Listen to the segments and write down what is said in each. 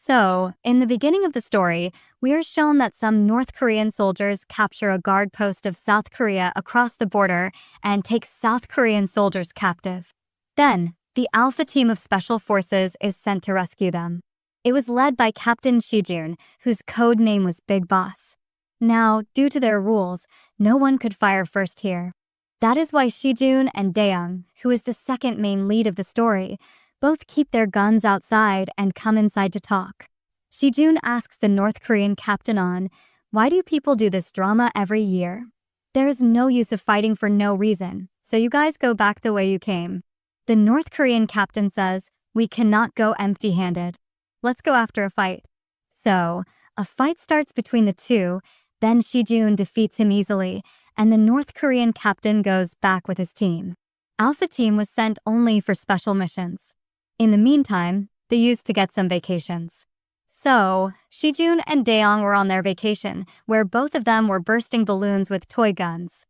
So, in the beginning of the story, we are shown that some North Korean soldiers capture a guard post of South Korea across the border and take South Korean soldiers captive. Then, the Alpha team of special forces is sent to rescue them. It was led by Captain Shijun, whose code name was Big Boss. Now, due to their rules, no one could fire first here. That is why Shijun and Daeung, who is the second main lead of the story, both keep their guns outside and come inside to talk. Shijun asks the North Korean captain on, "Why do people do this drama every year? There is no use of fighting for no reason, so you guys go back the way you came." The North Korean captain says, "We cannot go empty-handed. Let's go after a fight." So, a fight starts between the two, then Shijun defeats him easily, and the North Korean captain goes back with his team. Alpha team was sent only for special missions. In the meantime, they used to get some vacations. So, Shijun and Daeong were on their vacation, where both of them were bursting balloons with toy guns.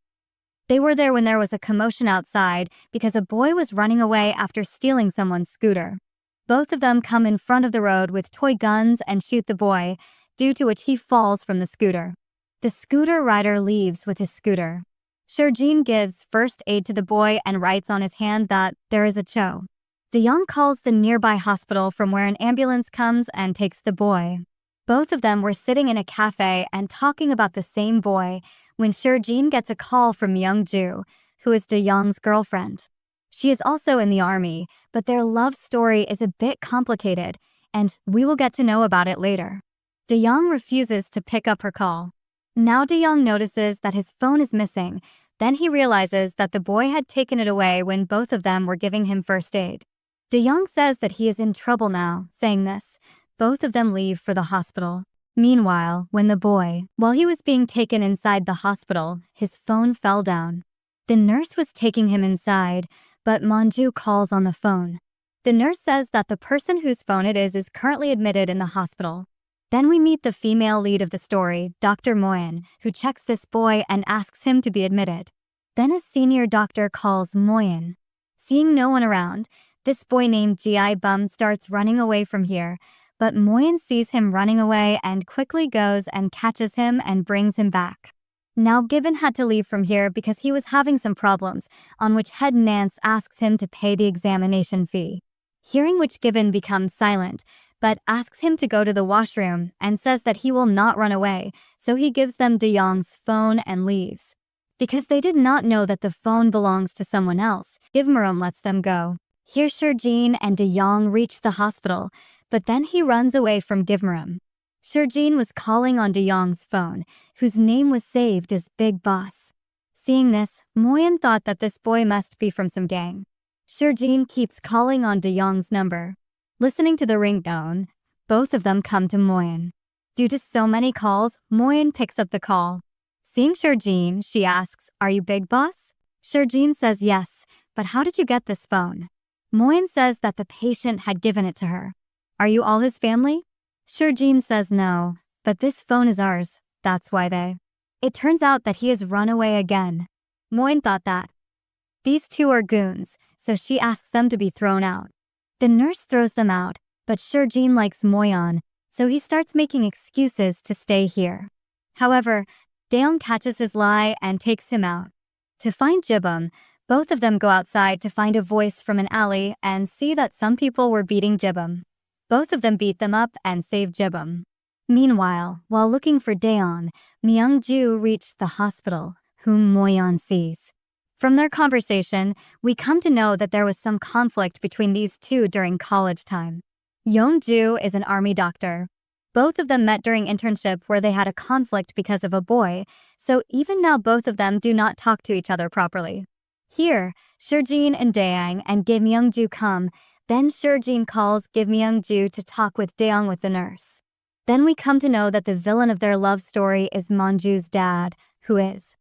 They were there when there was a commotion outside because a boy was running away after stealing someone's scooter. Both of them come in front of the road with toy guns and shoot the boy, due to which he falls from the scooter. The scooter rider leaves with his scooter. Shurjin gives first aid to the boy and writes on his hand that there is a cho. Daeung calls the nearby hospital from where an ambulance comes and takes the boy. Both of them were sitting in a cafe and talking about the same boy when Shurjin gets a call from Myung-ju, who is Daeung's girlfriend. She is also in the army, but their love story is a bit complicated, and we will get to know about it later. Daeung refuses to pick up her call. Now Daeung notices that his phone is missing, then he realizes that the boy had taken it away when both of them were giving him first aid. Daeung says that he is in trouble now. Saying this, both of them leave for the hospital. Meanwhile, while he was being taken inside the hospital, his phone fell down. The nurse was taking him inside, but Monju calls on the phone. The nurse says that the person whose phone it is currently admitted in the hospital. Then we meet the female lead of the story, Dr. Moyen, who checks this boy and asks him to be admitted. Then a senior doctor calls Moyen. Seeing no one around, this boy named Gi Bum starts running away from here, but Moyen sees him running away and quickly goes and catches him and brings him back. Now Gibbon had to leave from here because he was having some problems, on which head Nance asks him to pay the examination fee. Hearing which Gibbon becomes silent, but asks him to go to the washroom and says that he will not run away, so he gives them Daeung's phone and leaves. Because they did not know that the phone belongs to someone else, Givmurum lets them go. Here Shurjin and Daeung reach the hospital, but then he runs away from Givmurum. Shurjin was calling on Daeung's phone, whose name was saved as Big Boss. Seeing this, Moyen thought that this boy must be from some gang. Shurjin keeps calling on Daeung's number. Listening to the ringtone, both of them come to Moyen. Due to so many calls, Moyen picks up the call. Seeing Shurjin, she asks, "Are you Big Boss?" Shurjin says yes, but how did you get this phone? Moyen says that the patient had given it to her. Are you all his family? Shurjin says no, but this phone is ours, that's why they. It turns out that he has run away again. Moyen thought that. These two are goons, so she asks them to be thrown out. The nurse throws them out, but Shurjin likes Moyen, so he starts making excuses to stay here. However, Daeung catches his lie and takes him out. To find Jibum, both of them go outside to find a voice from an alley and see that some people were beating Jibum. Both of them beat them up and save Jibum. Meanwhile, while looking for Daeong, Myung-ju reached the hospital, whom Moyen sees. From their conversation, we come to know that there was some conflict between these two during college time. Young-ju is an army doctor. Both of them met during internship where they had a conflict because of a boy, so even now both of them do not talk to each other properly. Here, Shurjin and Daeong and Kim Myung-ju come, then Shurjin calls Kim Myung-ju to talk with Daeong with the nurse. Then we come to know that the villain of their love story is Monju's dad, who is.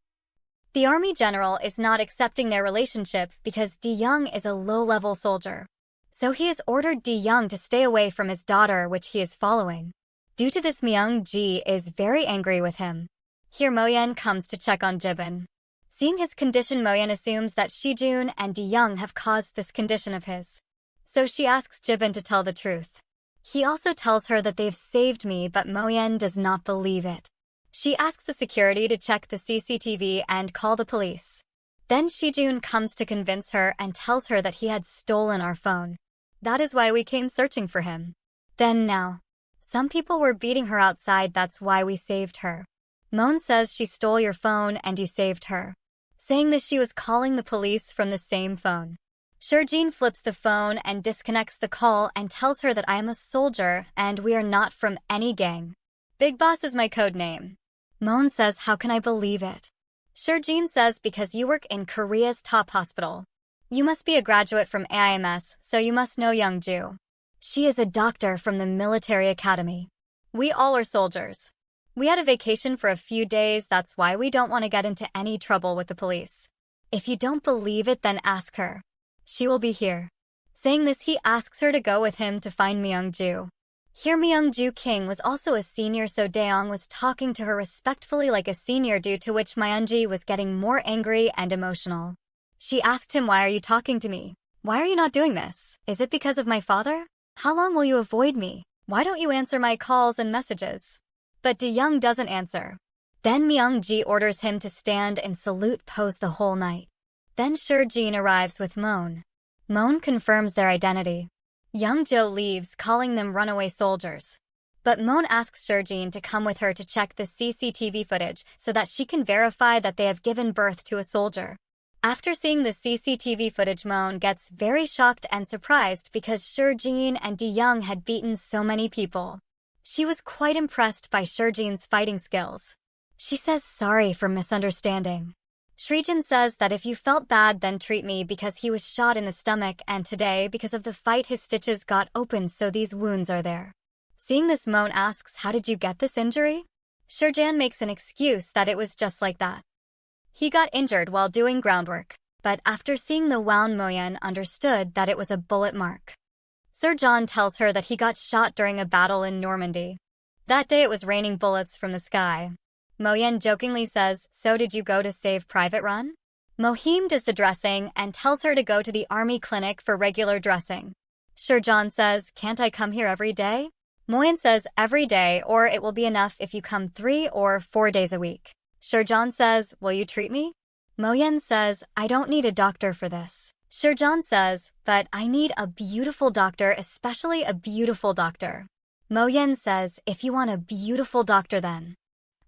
The army general is not accepting their relationship because Daeong is a low-level soldier. So he has ordered Daeong to stay away from his daughter, which he is following. Due to this, Myung-ji is very angry with him. Here Moyen comes to check on Jibin. Seeing his condition, Moyen assumes that Shijun and Daeong have caused this condition of his. So she asks Jibin to tell the truth. He also tells her that they've saved me, but Moyen does not believe it. She asks the security to check the CCTV and call the police. Then Shijun comes to convince her and tells her that he had stolen our phone. That is why we came searching for him. Then now, some people were beating her outside, that's why we saved her. Moon says she stole your phone and you saved her. Saying this, she was calling the police from the same phone. Shurjin flips the phone and disconnects the call and tells her that I am a soldier and we are not from any gang. Big Boss is my code name. Moon says, how can I believe it? Shurjin says, because you work in Korea's top hospital. You must be a graduate from AIMS, so you must know Youngju. She is a doctor from the military academy. We all are soldiers. We had a vacation for a few days, that's why we don't want to get into any trouble with the police. If you don't believe it, then ask her. She will be here. Saying this, he asks her to go with him to find Myungju. Here Myungju King was also a senior, so Daeong was talking to her respectfully like a senior, due to which Myunji was getting more angry and emotional. She asked him, why are you talking to me? Why are you not doing this? Is it because of my father? How long will you avoid me? Why don't you answer my calls and messages? But Daeong doesn't answer. Then Myungji orders him to stand in salute pose the whole night. Then Shurjin arrives with Moon. Moon confirms their identity. Youngjo leaves, calling them runaway soldiers. But Moon asks Shurjin to come with her to check the CCTV footage so that she can verify that they have given birth to a soldier. After seeing the CCTV footage, Moon gets very shocked and surprised because Shurjin and Daeong had beaten so many people. She was quite impressed by Shurjin's fighting skills. She says sorry for misunderstanding. Shrijin says that if you felt bad, then treat me, because he was shot in the stomach, and today, because of the fight, his stitches got open, so these wounds are there. Seeing this, Moon asks, how did you get this injury? Shurjan makes an excuse that it was just like that. He got injured while doing groundwork, but after seeing the wound, Moyen understood that it was a bullet mark. Sir John tells her that he got shot during a battle in Normandy. That day it was raining bullets from the sky. Moyen jokingly says, so did you go to save Private Run? Mohim does the dressing and tells her to go to the army clinic for regular dressing. Shurjan says, can't I come here every day? Moyen says every day, or it will be enough if you come 3 or 4 days a week. Shurjan says, will you treat me? Moyen says, I don't need a doctor for this. Shurjan says, but I need a beautiful doctor, especially a beautiful doctor. Moyen says, if you want a beautiful doctor, then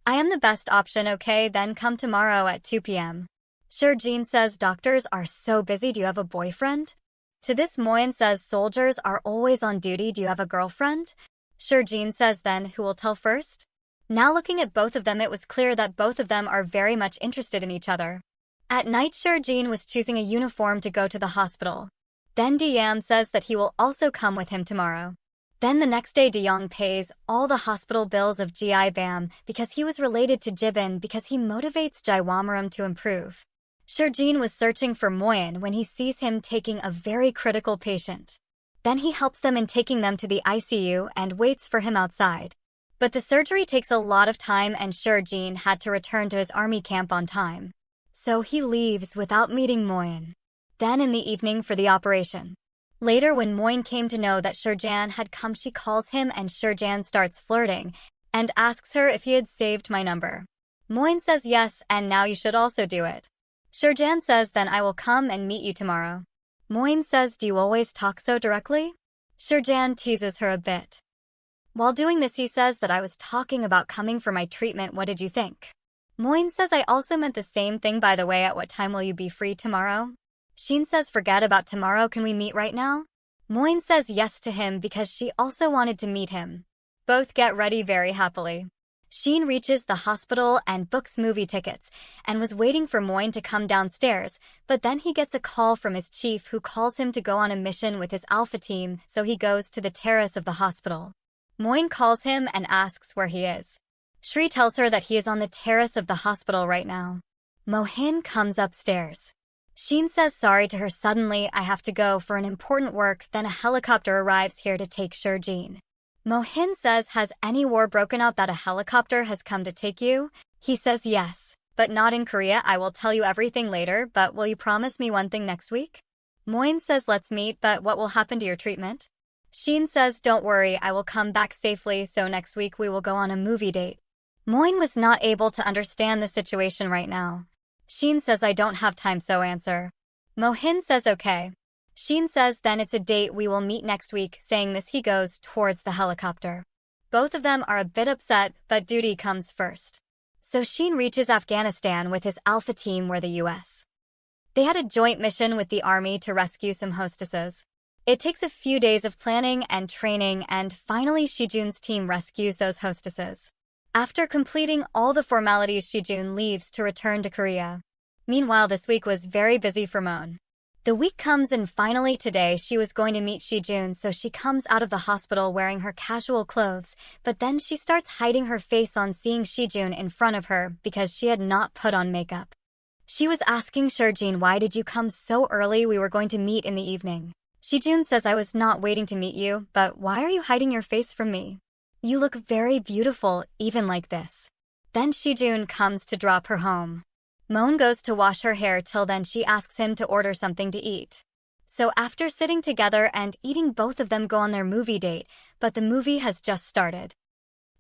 I am the best option, okay, then come tomorrow at 2 p.m. Shurjin says, doctors are so busy, do you have a boyfriend? To this, Moyen says, soldiers are always on duty, do you have a girlfriend? Shurjin says, then who will tell first? Now looking at both of them, it was clear that both of them are very much interested in each other. At night, Shurjin was choosing a uniform to go to the hospital. Then Daeong says that he will also come with him tomorrow. Then the next day, Daeong pays all the hospital bills of Gi Bam because he was related to Jiban, because he motivates Jiwamaram to improve. Shurjin was searching for Moyen when he sees him taking a very critical patient. Then he helps them in taking them to the ICU and waits for him outside. But the surgery takes a lot of time and Shurjin had to return to his army camp on time. So he leaves without meeting Moyen. Then in the evening for the operation. Later, when Moyen came to know that Shurjan had come, she calls him and Shurjan starts flirting and asks her if he had saved my number. Moyen says yes, and now you should also do it. Shurjan says, then I will come and meet you tomorrow. Moyen says, do you always talk so directly? Shurjan teases her a bit. While doing this, he says that I was talking about coming for my treatment, what did you think? Moyen says, I also meant the same thing, by the way, at what time will you be free tomorrow? Sheen says, forget about tomorrow, can we meet right now? Moyen says yes to him because she also wanted to meet him. Both get ready very happily. Sheen reaches the hospital and books movie tickets and was waiting for Moyen to come downstairs, but then he gets a call from his chief who calls him to go on a mission with his alpha team, so he goes to the terrace of the hospital. Moyen calls him and asks where he is. Shri tells her that he is on the terrace of the hospital right now. Mohin comes upstairs. Sheen says sorry to her. Suddenly, I have to go for an important work, then a helicopter arrives here to take Shurjin. Mohin says, has any war broken out that a helicopter has come to take you? He says yes, but not in Korea. I will tell you everything later, but will you promise me one thing next week? Mohin says let's meet, but what will happen to your treatment? Sheen says, "Don't worry, I will come back safely, so next week we will go on a movie date." Moyne was not able to understand the situation right now. Sheen says, "I don't have time, so answer." Mohin says, "Okay." Sheen says, "Then it's a date, we will meet next week." Saying this, he goes towards the helicopter. Both of them are a bit upset, but duty comes first. So Sheen reaches Afghanistan with his Alpha team, where the US. They had a joint mission with the army to rescue some hostesses. It takes a few days of planning and training, and finally Shijun's team rescues those hostesses. After completing all the formalities, Shijun leaves to return to Korea. Meanwhile, this week was very busy for Moon. The week comes, and finally today she was going to meet Shijun, so she comes out of the hospital wearing her casual clothes, but then she starts hiding her face on seeing Shijun in front of her because she had not put on makeup. She was asking Shijun, "Why did you come so early? We were going to meet in the evening." Shijun says, "I was not waiting to meet you, but why are you hiding your face from me? You look very beautiful, even like this." Then Shijun comes to drop her home. Moon goes to wash her hair. Till then she asks him to order something to eat. So after sitting together and eating, both of them go on their movie date, but the movie has just started.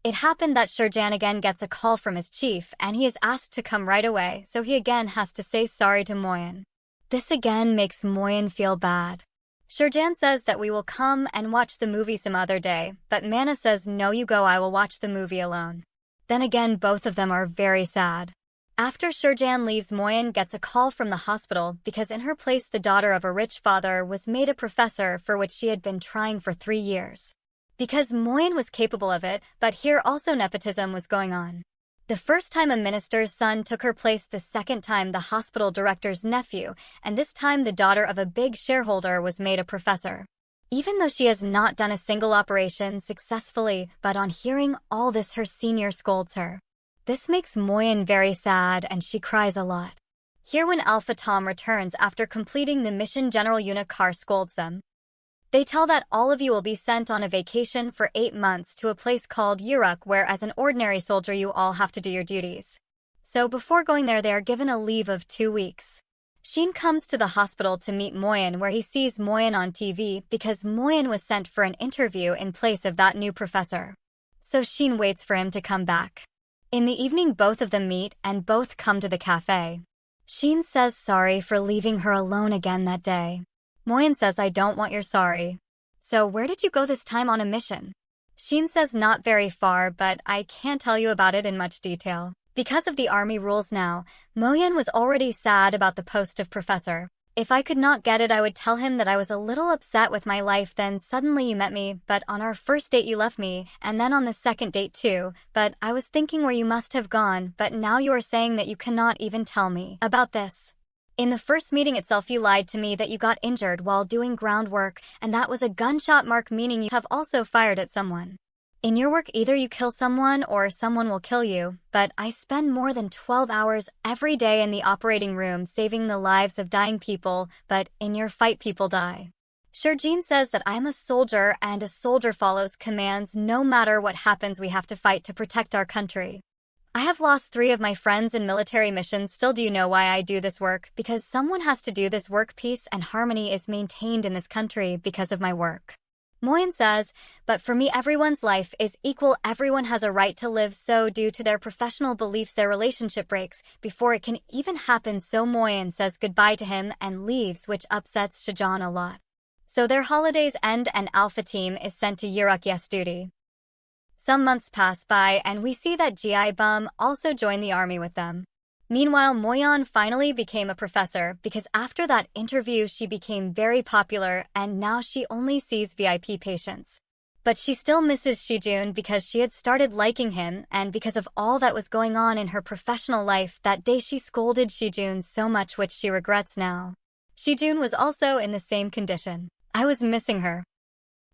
It happened that Shurjan again gets a call from his chief, and he is asked to come right away, so he again has to say sorry to Moyen. This again makes Moyen feel bad. Shurjan says that we will come and watch the movie some other day, but Mana says, "No, you go, I will watch the movie alone." Then again, both of them are very sad. After Shurjan leaves, Moyen gets a call from the hospital because in her place the daughter of a rich father was made a professor, for which she had been trying for 3 years. Because Moyen was capable of it, but here also nepotism was going on. The first time a minister's son took her place, the second time the hospital director's nephew, and this time the daughter of a big shareholder was made a professor. Even though she has not done a single operation successfully, but on hearing all this her senior scolds her. This makes Moyen very sad and she cries a lot. Here when Alpha Tom returns after completing the mission, General Unikar scolds them. They tell that all of you will be sent on a vacation for 8 months to a place called Uruk, where as an ordinary soldier you all have to do your duties. So before going there, they are given a leave of 2 weeks. Sheen comes to the hospital to meet Moyen, where he sees Moyen on TV because Moyen was sent for an interview in place of that new professor. So Sheen waits for him to come back. In the evening, both of them meet and both come to the cafe. Sheen says sorry for leaving her alone again that day. Moyen says, "I don't want your sorry." "So where did you go this time on a mission?" Sheen says, "Not very far, but I can't tell you about it in much detail." Because of the army rules now, Moyen was already sad about the post of professor. "If I could not get it, I would tell him that I was a little upset with my life. Then suddenly you met me, but on our first date you left me, and then on the second date too. But I was thinking where you must have gone, but now you are saying that you cannot even tell me about this. In the first meeting itself you lied to me that you got injured while doing groundwork, and that was a gunshot mark, meaning you have also fired at someone. In your work, either you kill someone or someone will kill you, but I spend more than 12 hours every day in the operating room saving the lives of dying people, but in your fight people die." Shurjan says that I'm a soldier and a soldier follows commands. No matter what happens, we have to fight to protect our country. I have lost 3 of my friends in military missions. Still, do you know why I do this work? Because someone has to do this work. Peace and harmony is maintained in this country because of my work. Moyen says, "But for me, everyone's life is equal. Everyone has a right to live. So due to their professional beliefs, their relationship breaks before it can even happen." So Moyen says goodbye to him and leaves, which upsets Shurjan a lot. So their holidays end and Alpha Team is sent to Uruk yes duty. Some months pass by and we see that GI Bum also joined the army with them. Meanwhile, Moyen finally became a professor because after that interview she became very popular and now she only sees VIP patients. But she still misses Shijun because she had started liking him, and because of all that was going on in her professional life that day she scolded Shijun so much, which she regrets now. Shijun was also in the same condition. I was missing her.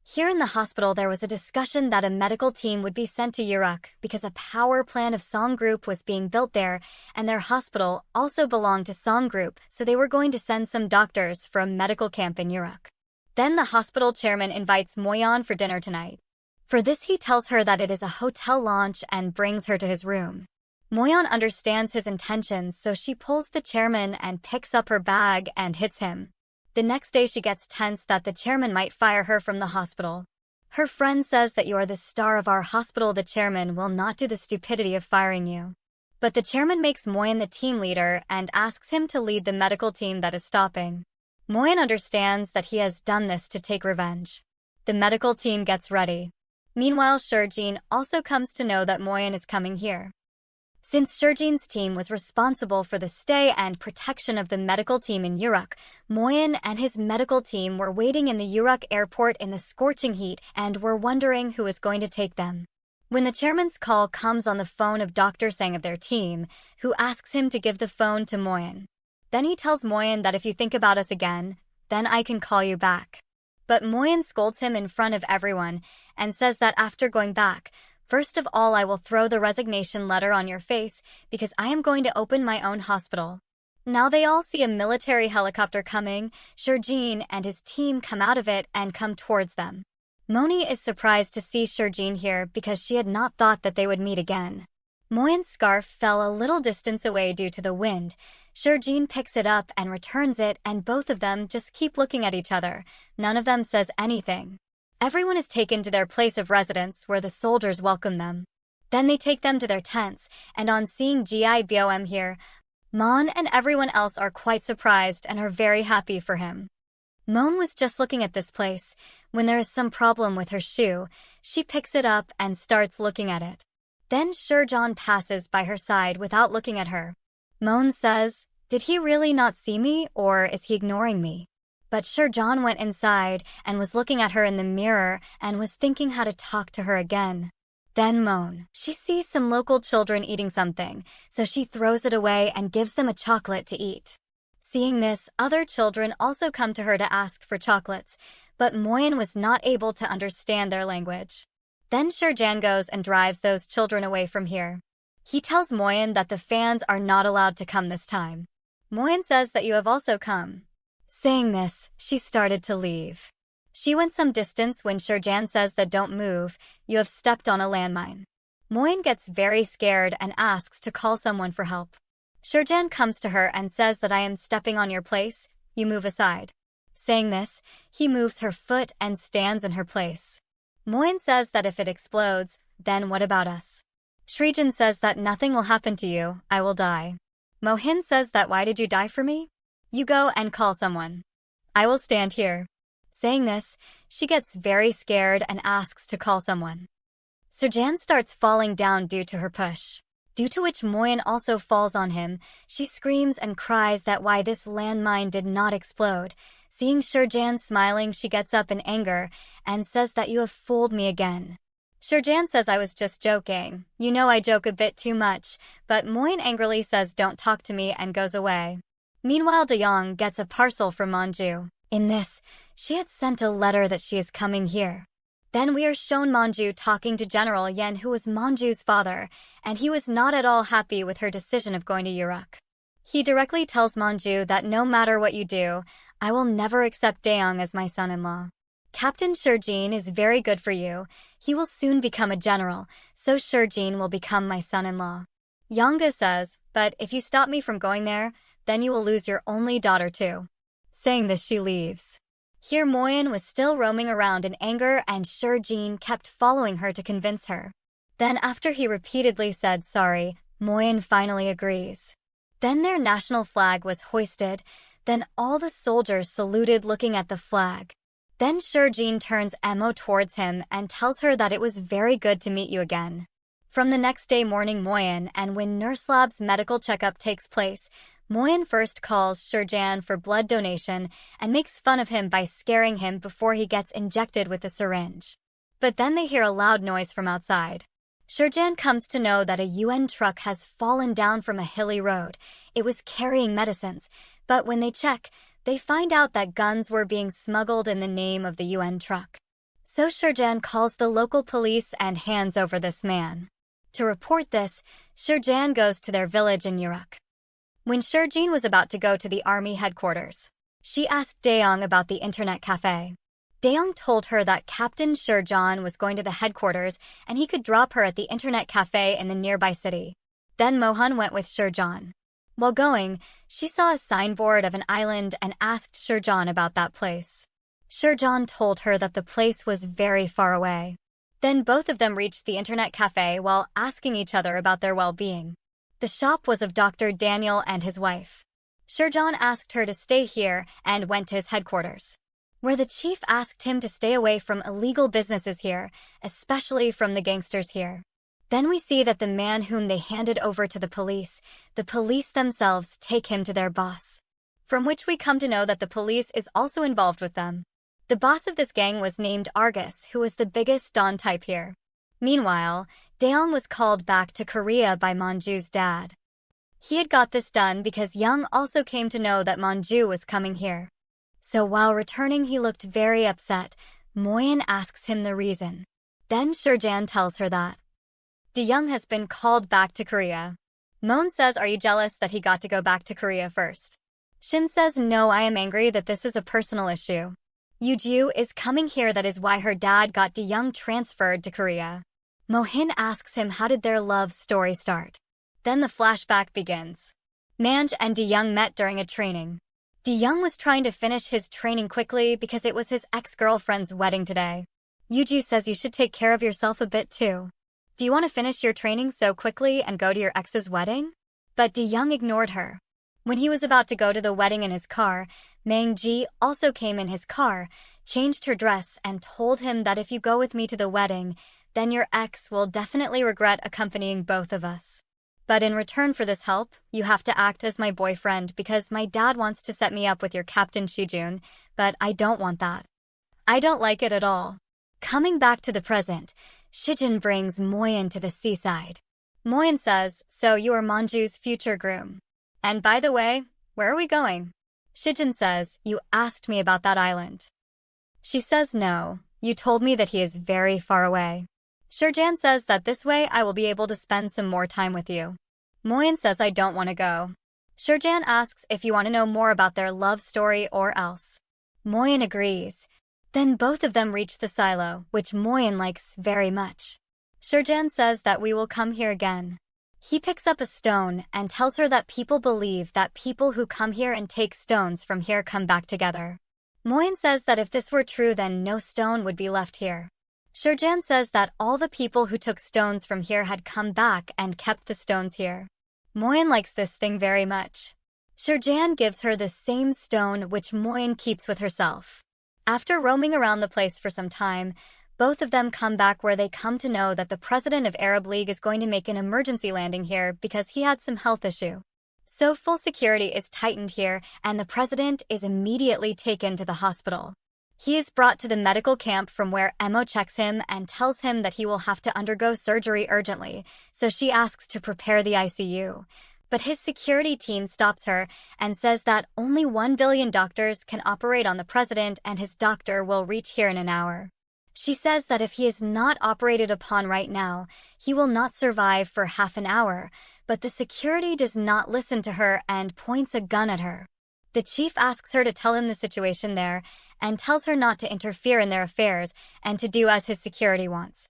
Here in the hospital there was a discussion that a medical team would be sent to Uruk because a power plant of Song Group was being built there, and their hospital also belonged to Song Group, so they were going to send some doctors for a medical camp in Uruk. Then the hospital chairman invites Moyen for dinner tonight. For this he tells her that it is a hotel launch and brings her to his room. Moyen understands his intentions, so she pulls the chairman and picks up her bag and hits him. The next day she gets tense that the chairman might fire her from the hospital. Her friend says that you are the star of our hospital. The chairman will not do the stupidity of firing you. But the chairman makes Moyen the team leader and asks him to lead the medical team that is stopping. Moyen understands that he has done this to take revenge. The medical team gets ready. Meanwhile, Shurjin also comes to know that Moyen is coming here. Since Shurjin's team was responsible for the stay and protection of the medical team in Uruk, Moyen and his medical team were waiting in the Uruk airport in the scorching heat and were wondering who is going to take them. When the chairman's call comes on the phone of Dr. Sang of their team, who asks him to give the phone to Moyen. Then he tells Moyen that if you think about us again, then I can call you back. But Moyen scolds him in front of everyone and says that after going back, first of all I will throw the resignation letter on your face because I am going to open my own hospital. Now they all see a military helicopter coming. Shurjin and his team come out of it and come towards them. Moni is surprised to see Shurjin here because she had not thought that they would meet again. Moyen's scarf fell a little distance away due to the wind. Shurjin picks it up and returns it, and both of them just keep looking at each other. None of them says anything. Everyone is taken to their place of residence where the soldiers welcome them. Then they take them to their tents, and on seeing GIBOM here, Mon and everyone else are quite surprised and are very happy for him. Mon was just looking at this place. When there is some problem with her shoe, she picks it up and starts looking at it. Then Shurjan passes by her side without looking at her. Mon says, "Did he really not see me, or is he ignoring me?" But Shurjan went inside and was looking at her in the mirror and was thinking how to talk to her again. Then Mon. She sees some local children eating something, so she throws it away and gives them a chocolate to eat. Seeing this, other children also come to her to ask for chocolates, but Moyen was not able to understand their language. Then Shurjan goes and drives those children away from here. He tells Moyen that the fans are not allowed to come this time. Moyen says that you have also come. Saying this, she started to leave. She went some distance when Shurjan says that don't move, you have stepped on a landmine. Moyen gets very scared and asks to call someone for help. Shurjan comes to her and says that I am stepping on your place, you move aside. Saying this, he moves her foot and stands in her place. Moyen says that if it explodes, then what about us? Shrijin says that nothing will happen to you, I will die. Mohin says that why did you die for me? You go and call someone. I will stand here. Saying this, she gets very scared and asks to call someone. Shurjan starts falling down due to her push. Due to which Moyen also falls on him, she screams and cries that why this landmine did not explode. Seeing Shurjan smiling, she gets up in anger and says that you have fooled me again. Shurjan says I was just joking. You know I joke a bit too much, but Moyen angrily says don't talk to me and goes away. Meanwhile, De-Yong gets a parcel from Manju. In this, she had sent a letter that she is coming here. Then we are shown Manju talking to General Yen, who was Manju's father, and he was not at all happy with her decision of going to Uruk. He directly tells Manju that no matter what you do, I will never accept De-Yong as my son-in-law. Captain Shurjin is very good for you. He will soon become a general, so Shurjin will become my son-in-law. Yonga says, but if you stop me from going there, then you will lose your only daughter too. Saying this, she leaves. Here Moyen was still roaming around in anger and Shurjin kept following her to convince her. Then after he repeatedly said sorry, Moyen finally agrees. Then their national flag was hoisted. Then all the soldiers saluted looking at the flag. Then Shurjin turns Emo towards him and tells her that it was very good to meet you again. From the next day morning Moyen, and when Nurse Lab's medical checkup takes place, Moyen first calls Shurjan for blood donation and makes fun of him by scaring him before he gets injected with a syringe. But then they hear a loud noise from outside. Shurjan comes to know that a UN truck has fallen down from a hilly road. It was carrying medicines, but when they check, they find out that guns were being smuggled in the name of the UN truck. So Shurjan calls the local police and hands over this man. To report this, Shurjan goes to their village in Uruk. When Shurjin was about to go to the army headquarters, she asked De-Yong about the internet cafe. De-Yong told her that Captain Shurjan was going to the headquarters and he could drop her at the internet cafe in the nearby city. Then Mohan went with Shurjan. While going, she saw a signboard of an island and asked Shurjan about that place. Shurjan told her that the place was very far away. Then both of them reached the internet cafe while asking each other about their well-being. The shop was of Dr. Daniel and his wife. Shurjan asked her to stay here and went to his headquarters, where the chief asked him to stay away from illegal businesses here, especially from the gangsters here. Then we see that the man whom they handed over to the police themselves take him to their boss, from which we come to know that the police is also involved with them. The boss of this gang was named Argus, who was the biggest Don type here. Meanwhile, Daeong was called back to Korea by Monju's dad. He had got this done because Young also came to know that Monju was coming here. So while returning, he looked very upset. Moyen asks him the reason. Then Shurjan tells her that De-young has been called back to Korea. Moon says, "Are you jealous that he got to go back to Korea first?" Shin says, "No, I am angry that this is a personal issue. Yoo-ju is coming here, that is why her dad got De-young transferred to Korea." Mohin asks him how did their love story start. Then the flashback begins. Manj and De-young met during a training. De-young was trying to finish his training quickly because it was his ex-girlfriend's wedding today. Yoo-ju says, "You should take care of yourself a bit too. Do you want to finish your training so quickly and go to your ex's wedding?" But De-young ignored her. When he was about to go to the wedding in his car, Mang-ji also came in his car, changed her dress, and told him that if you go with me to the wedding, then your ex will definitely regret accompanying both of us. But in return for this help, you have to act as my boyfriend because my dad wants to set me up with your Captain Shijun, but I don't want that. I don't like it at all. Coming back to the present, Shijun brings Moyen to the seaside. Moyen says, "So you are Monju's future groom. And by the way, where are we going?" Shijun says, "You asked me about that island." She says, "No, you told me that he is very far away." Shurjan says that this way I will be able to spend some more time with you. Moyen says, "I don't want to go." Shurjan asks if you want to know more about their love story or else. Moyen agrees. Then both of them reach the silo, which Moyen likes very much. Shurjan says that we will come here again. He picks up a stone and tells her that people believe that people who come here and take stones from here come back together. Moyen says that if this were true, then no stone would be left here. Shurjan says that all the people who took stones from here had come back and kept the stones here. Moyen likes this thing very much. Shurjan gives her the same stone which Moyen keeps with herself. After roaming around the place for some time, both of them come back where they come to know that the president of Arab League is going to make an emergency landing here because he had some health issue. So full security is tightened here and the president is immediately taken to the hospital. He is brought to the medical camp from where Emo checks him and tells him that he will have to undergo surgery urgently, so she asks to prepare the ICU. But his security team stops her and says that only 1 billion doctors can operate on the president and his doctor will reach here in an hour. She says that if he is not operated upon right now, he will not survive for half an hour, but the security does not listen to her and points a gun at her. The chief asks her to tell him the situation there and tells her not to interfere in their affairs and to do as his security wants.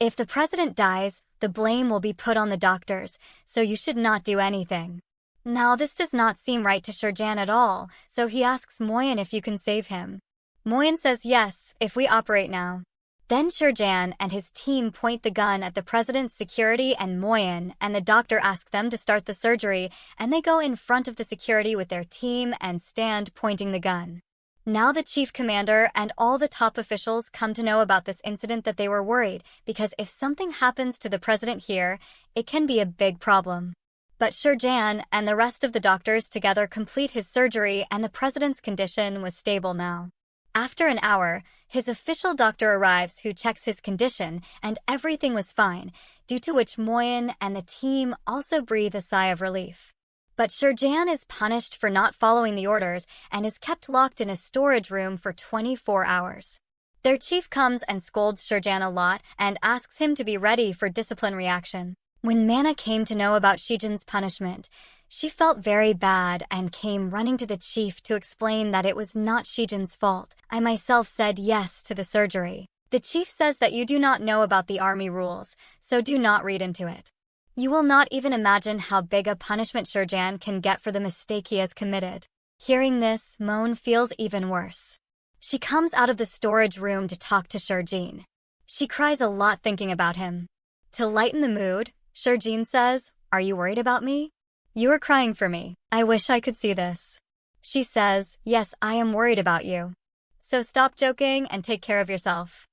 If the president dies, the blame will be put on the doctors, so you should not do anything. Now this does not seem right to Shurjan at all, so he asks Moyen if you can save him. Moyen says yes, if we operate now. Then Shurjan and his team point the gun at the president's security and Moyen, and the doctor asks them to start the surgery, and they go in front of the security with their team and stand pointing the gun. Now the chief commander and all the top officials come to know about this incident that they were worried, because if something happens to the president here, it can be a big problem. But Shurjan and the rest of the doctors together complete his surgery and the president's condition was stable now. After an hour, his official doctor arrives who checks his condition and everything was fine, due to which Moyen and the team also breathe a sigh of relief. But Shurjan is punished for not following the orders and is kept locked in a storage room for 24 hours. Their chief comes and scolds Shurjan a lot and asks him to be ready for discipline reaction. When Mana came to know about Shijin's punishment, she felt very bad and came running to the chief to explain that it was not Shijin's fault. I myself said yes to the surgery. The chief says that you do not know about the army rules, so do not read into it. You will not even imagine how big a punishment Shurjan can get for the mistake he has committed. Hearing this, Moan feels even worse. She comes out of the storage room to talk to Shurjin. She cries a lot thinking about him. To lighten the mood, Shurjin says, "Are you worried about me? You are crying for me. I wish I could see this." She says, "Yes, I am worried about you. So stop joking and take care of yourself."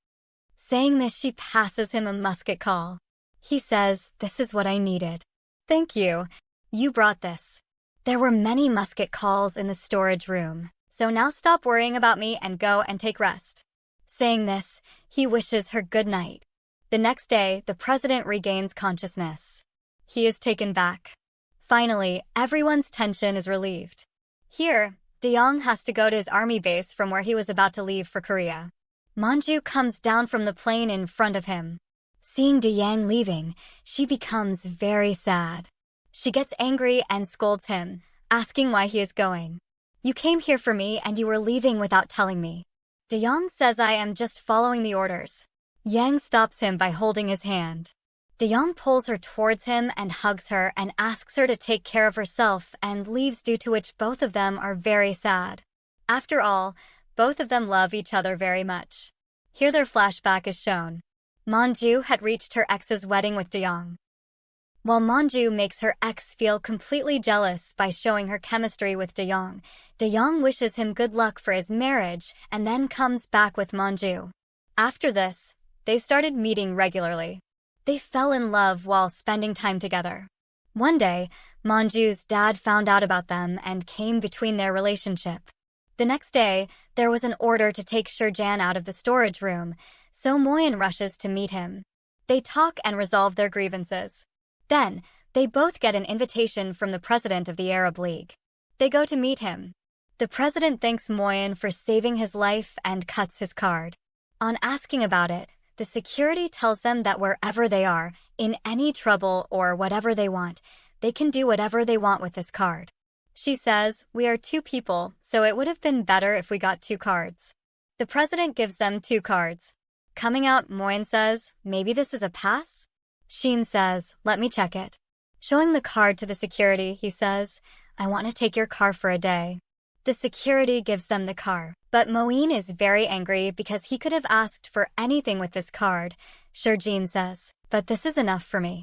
Saying this, she passes him a musket call. He says, "This is what I needed. Thank you. You brought this." There were many musket calls in the storage room, so now stop worrying about me and go and take rest. Saying this, he wishes her good night. The next day, the president regains consciousness. He is taken back. Finally, everyone's tension is relieved. Here, De-young has to go to his army base from where he was about to leave for Korea. Manju comes down from the plane in front of him. Seeing De-yang leaving, she becomes very sad. She gets angry and scolds him, asking why he is going. "You came here for me and you were leaving without telling me." De-young says, "I am just following the orders." Yang stops him by holding his hand. De-young pulls her towards him and hugs her and asks her to take care of herself and leaves, due to which both of them are very sad. After all, both of them love each other very much. Here their flashback is shown. Manju had reached her ex's wedding with De-young. While Manju makes her ex feel completely jealous by showing her chemistry with De-young, De-young wishes him good luck for his marriage and then comes back with Manju. After this, they started meeting regularly. They fell in love while spending time together. One day, Manju's dad found out about them and came between their relationship. The next day, there was an order to take Shurjan out of the storage room, so Moyen rushes to meet him. They talk and resolve their grievances. Then, they both get an invitation from the president of the Arab League. They go to meet him. The president thanks Moyen for saving his life and cuts his card. On asking about it, the security tells them that wherever they are, in any trouble or whatever they want, they can do whatever they want with this card. She says, "We are two people, so it would have been better if we got two cards." The president gives them two cards. Coming out, Moyen says, "Maybe this is a pass?" Sheen says, "Let me check it." Showing the card to the security, he says, "I want to take your car for a day." The security gives them the car, but Moeen is very angry because he could have asked for anything with this card. Shurjin says, "But this is enough for me.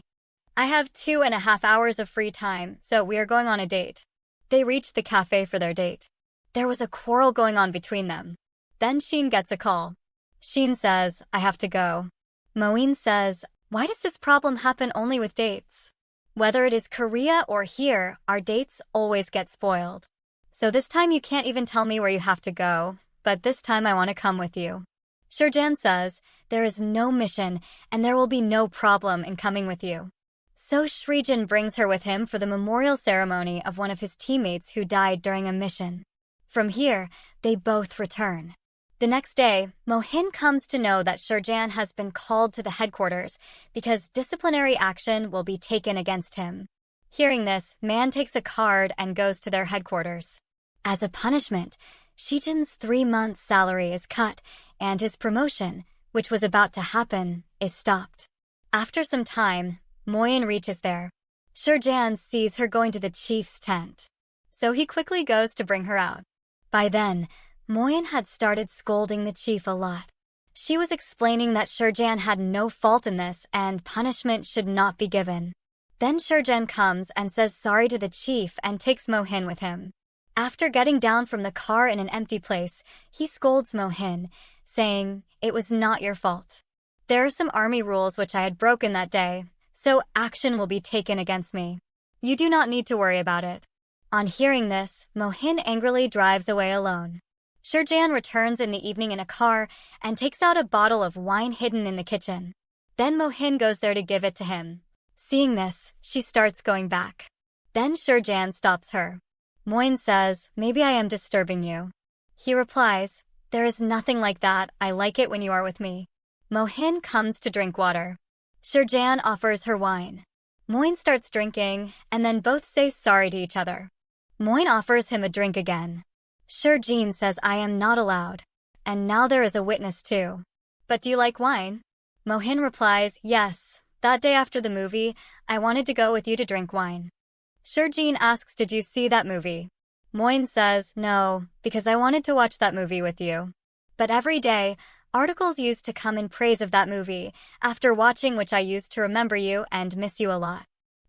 I have 2.5 hours of free time, so we are going on a date." They reach the cafe for their date. There was a quarrel going on between them. Then Sheen gets a call. Sheen says, "I have to go." Moeen says, "Why does this problem happen only with dates? Whether it is Korea or here, our dates always get spoiled. So this time you can't even tell me where you have to go, but this time I want to come with you." Shurjan says, "There is no mission and there will be no problem in coming with you." So Shrijin brings her with him for the memorial ceremony of one of his teammates who died during a mission. From here, they both return. The next day, Mohin comes to know that Shurjan has been called to the headquarters because disciplinary action will be taken against him. Hearing this, Man takes a card and goes to their headquarters. As a punishment, Shijin's 3-month salary is cut and his promotion, which was about to happen, is stopped. After some time, Moyen reaches there. Shurjan sees her going to the chief's tent, so he quickly goes to bring her out. By then, Moyen had started scolding the chief a lot. She was explaining that Shurjan had no fault in this and punishment should not be given. Then Shurjan comes and says sorry to the chief and takes Mohin with him. After getting down from the car in an empty place, he scolds Mohin, saying, "It was not your fault. There are some army rules which I had broken that day, so action will be taken against me. You do not need to worry about it." On hearing this, Mohin angrily drives away alone. Shurjan returns in the evening in a car and takes out a bottle of wine hidden in the kitchen. Then Mohin goes there to give it to him. Seeing this, she starts going back. Then Shurjan stops her. Moyen says, "Maybe I am disturbing you." He replies, "There is nothing like that. I like it when you are with me." Mohin comes to drink water. Shurjan offers her wine. Moyen starts drinking, and then both say sorry to each other. Moyen offers him a drink again. Shurjin says, "I am not allowed." And now there is a witness too. "But do you like wine?" Mohin replies, "Yes. That day after the movie, I wanted to go with you to drink wine." Shurjin asks, "Did you see that movie?" Moyen says, "No, because I wanted to watch that movie with you." But every day, articles used to come in praise of that movie, after watching which I used to remember you and miss you a lot.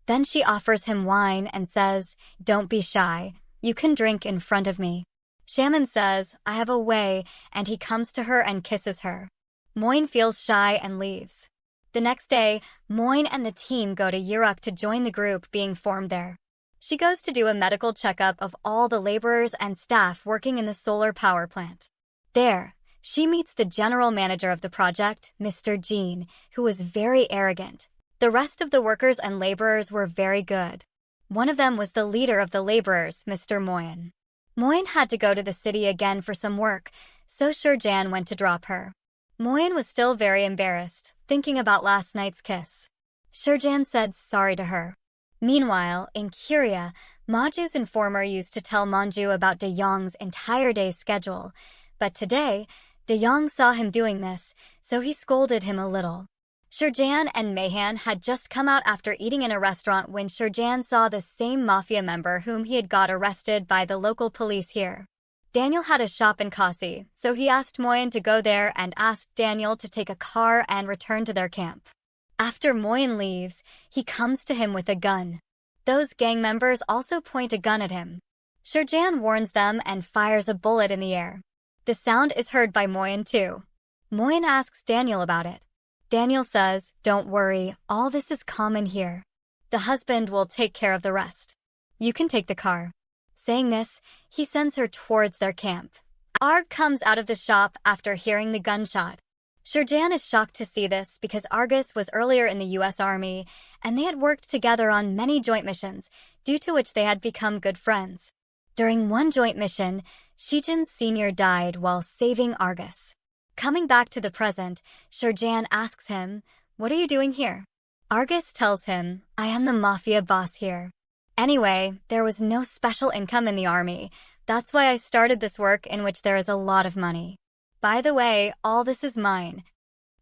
Then she offers him wine and says, "Don't be shy. You can drink in front of me." Shaman says, "I have a way," and he comes to her and kisses her. Moyne feels shy and leaves. The next day, Moyne and the team go to Uruk to join the group being formed there. She goes to do a medical checkup of all the laborers and staff working in the solar power plant. There, she meets the general manager of the project, Mr. Jean, who was very arrogant. The rest of the workers and laborers were very good. One of them was the leader of the laborers, Mr. Moyne. Moyne had to go to the city again for some work, so Shurjan went to drop her. Moyne was still very embarrassed, thinking about last night's kiss. Shurjan said sorry to her. Meanwhile, in Curia, Maju's informer used to tell Manju about De Yong's entire day's schedule, but today, De Jong saw him doing this, so he scolded him a little. Shurjan and Mayhan had just come out after eating in a restaurant when Shurjan saw the same mafia member whom he had got arrested by the local police here. Daniel had a shop in Kasi, so he asked Moyne to go there and asked Daniel to take a car and return to their camp. After Moyne leaves, he comes to him with a gun. Those gang members also point a gun at him. Shurjan warns them and fires a bullet in the air. The sound is heard by Moyne too. Moyne asks Daniel about it. Daniel says, "Don't worry, all this is common here. The husband will take care of the rest. You can take the car." Saying this, he sends her towards their camp. Arg comes out of the shop after hearing the gunshot. Shurjan is shocked to see this because Argus was earlier in the US Army, and they had worked together on many joint missions, due to which they had become good friends. During one joint mission, Shijin Sr. died while saving Argus. Coming back to the present, Shurjan asks him, "What are you doing here?" Argus tells him, "I am the mafia boss here. Anyway, there was no special income in the army. That's why I started this work in which there is a lot of money. By the way, all this is mine."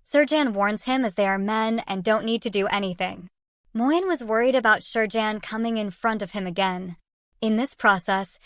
Shurjan warns him as they are men and don't need to do anything. Moyne was worried about Shurjan coming in front of him again. In this process,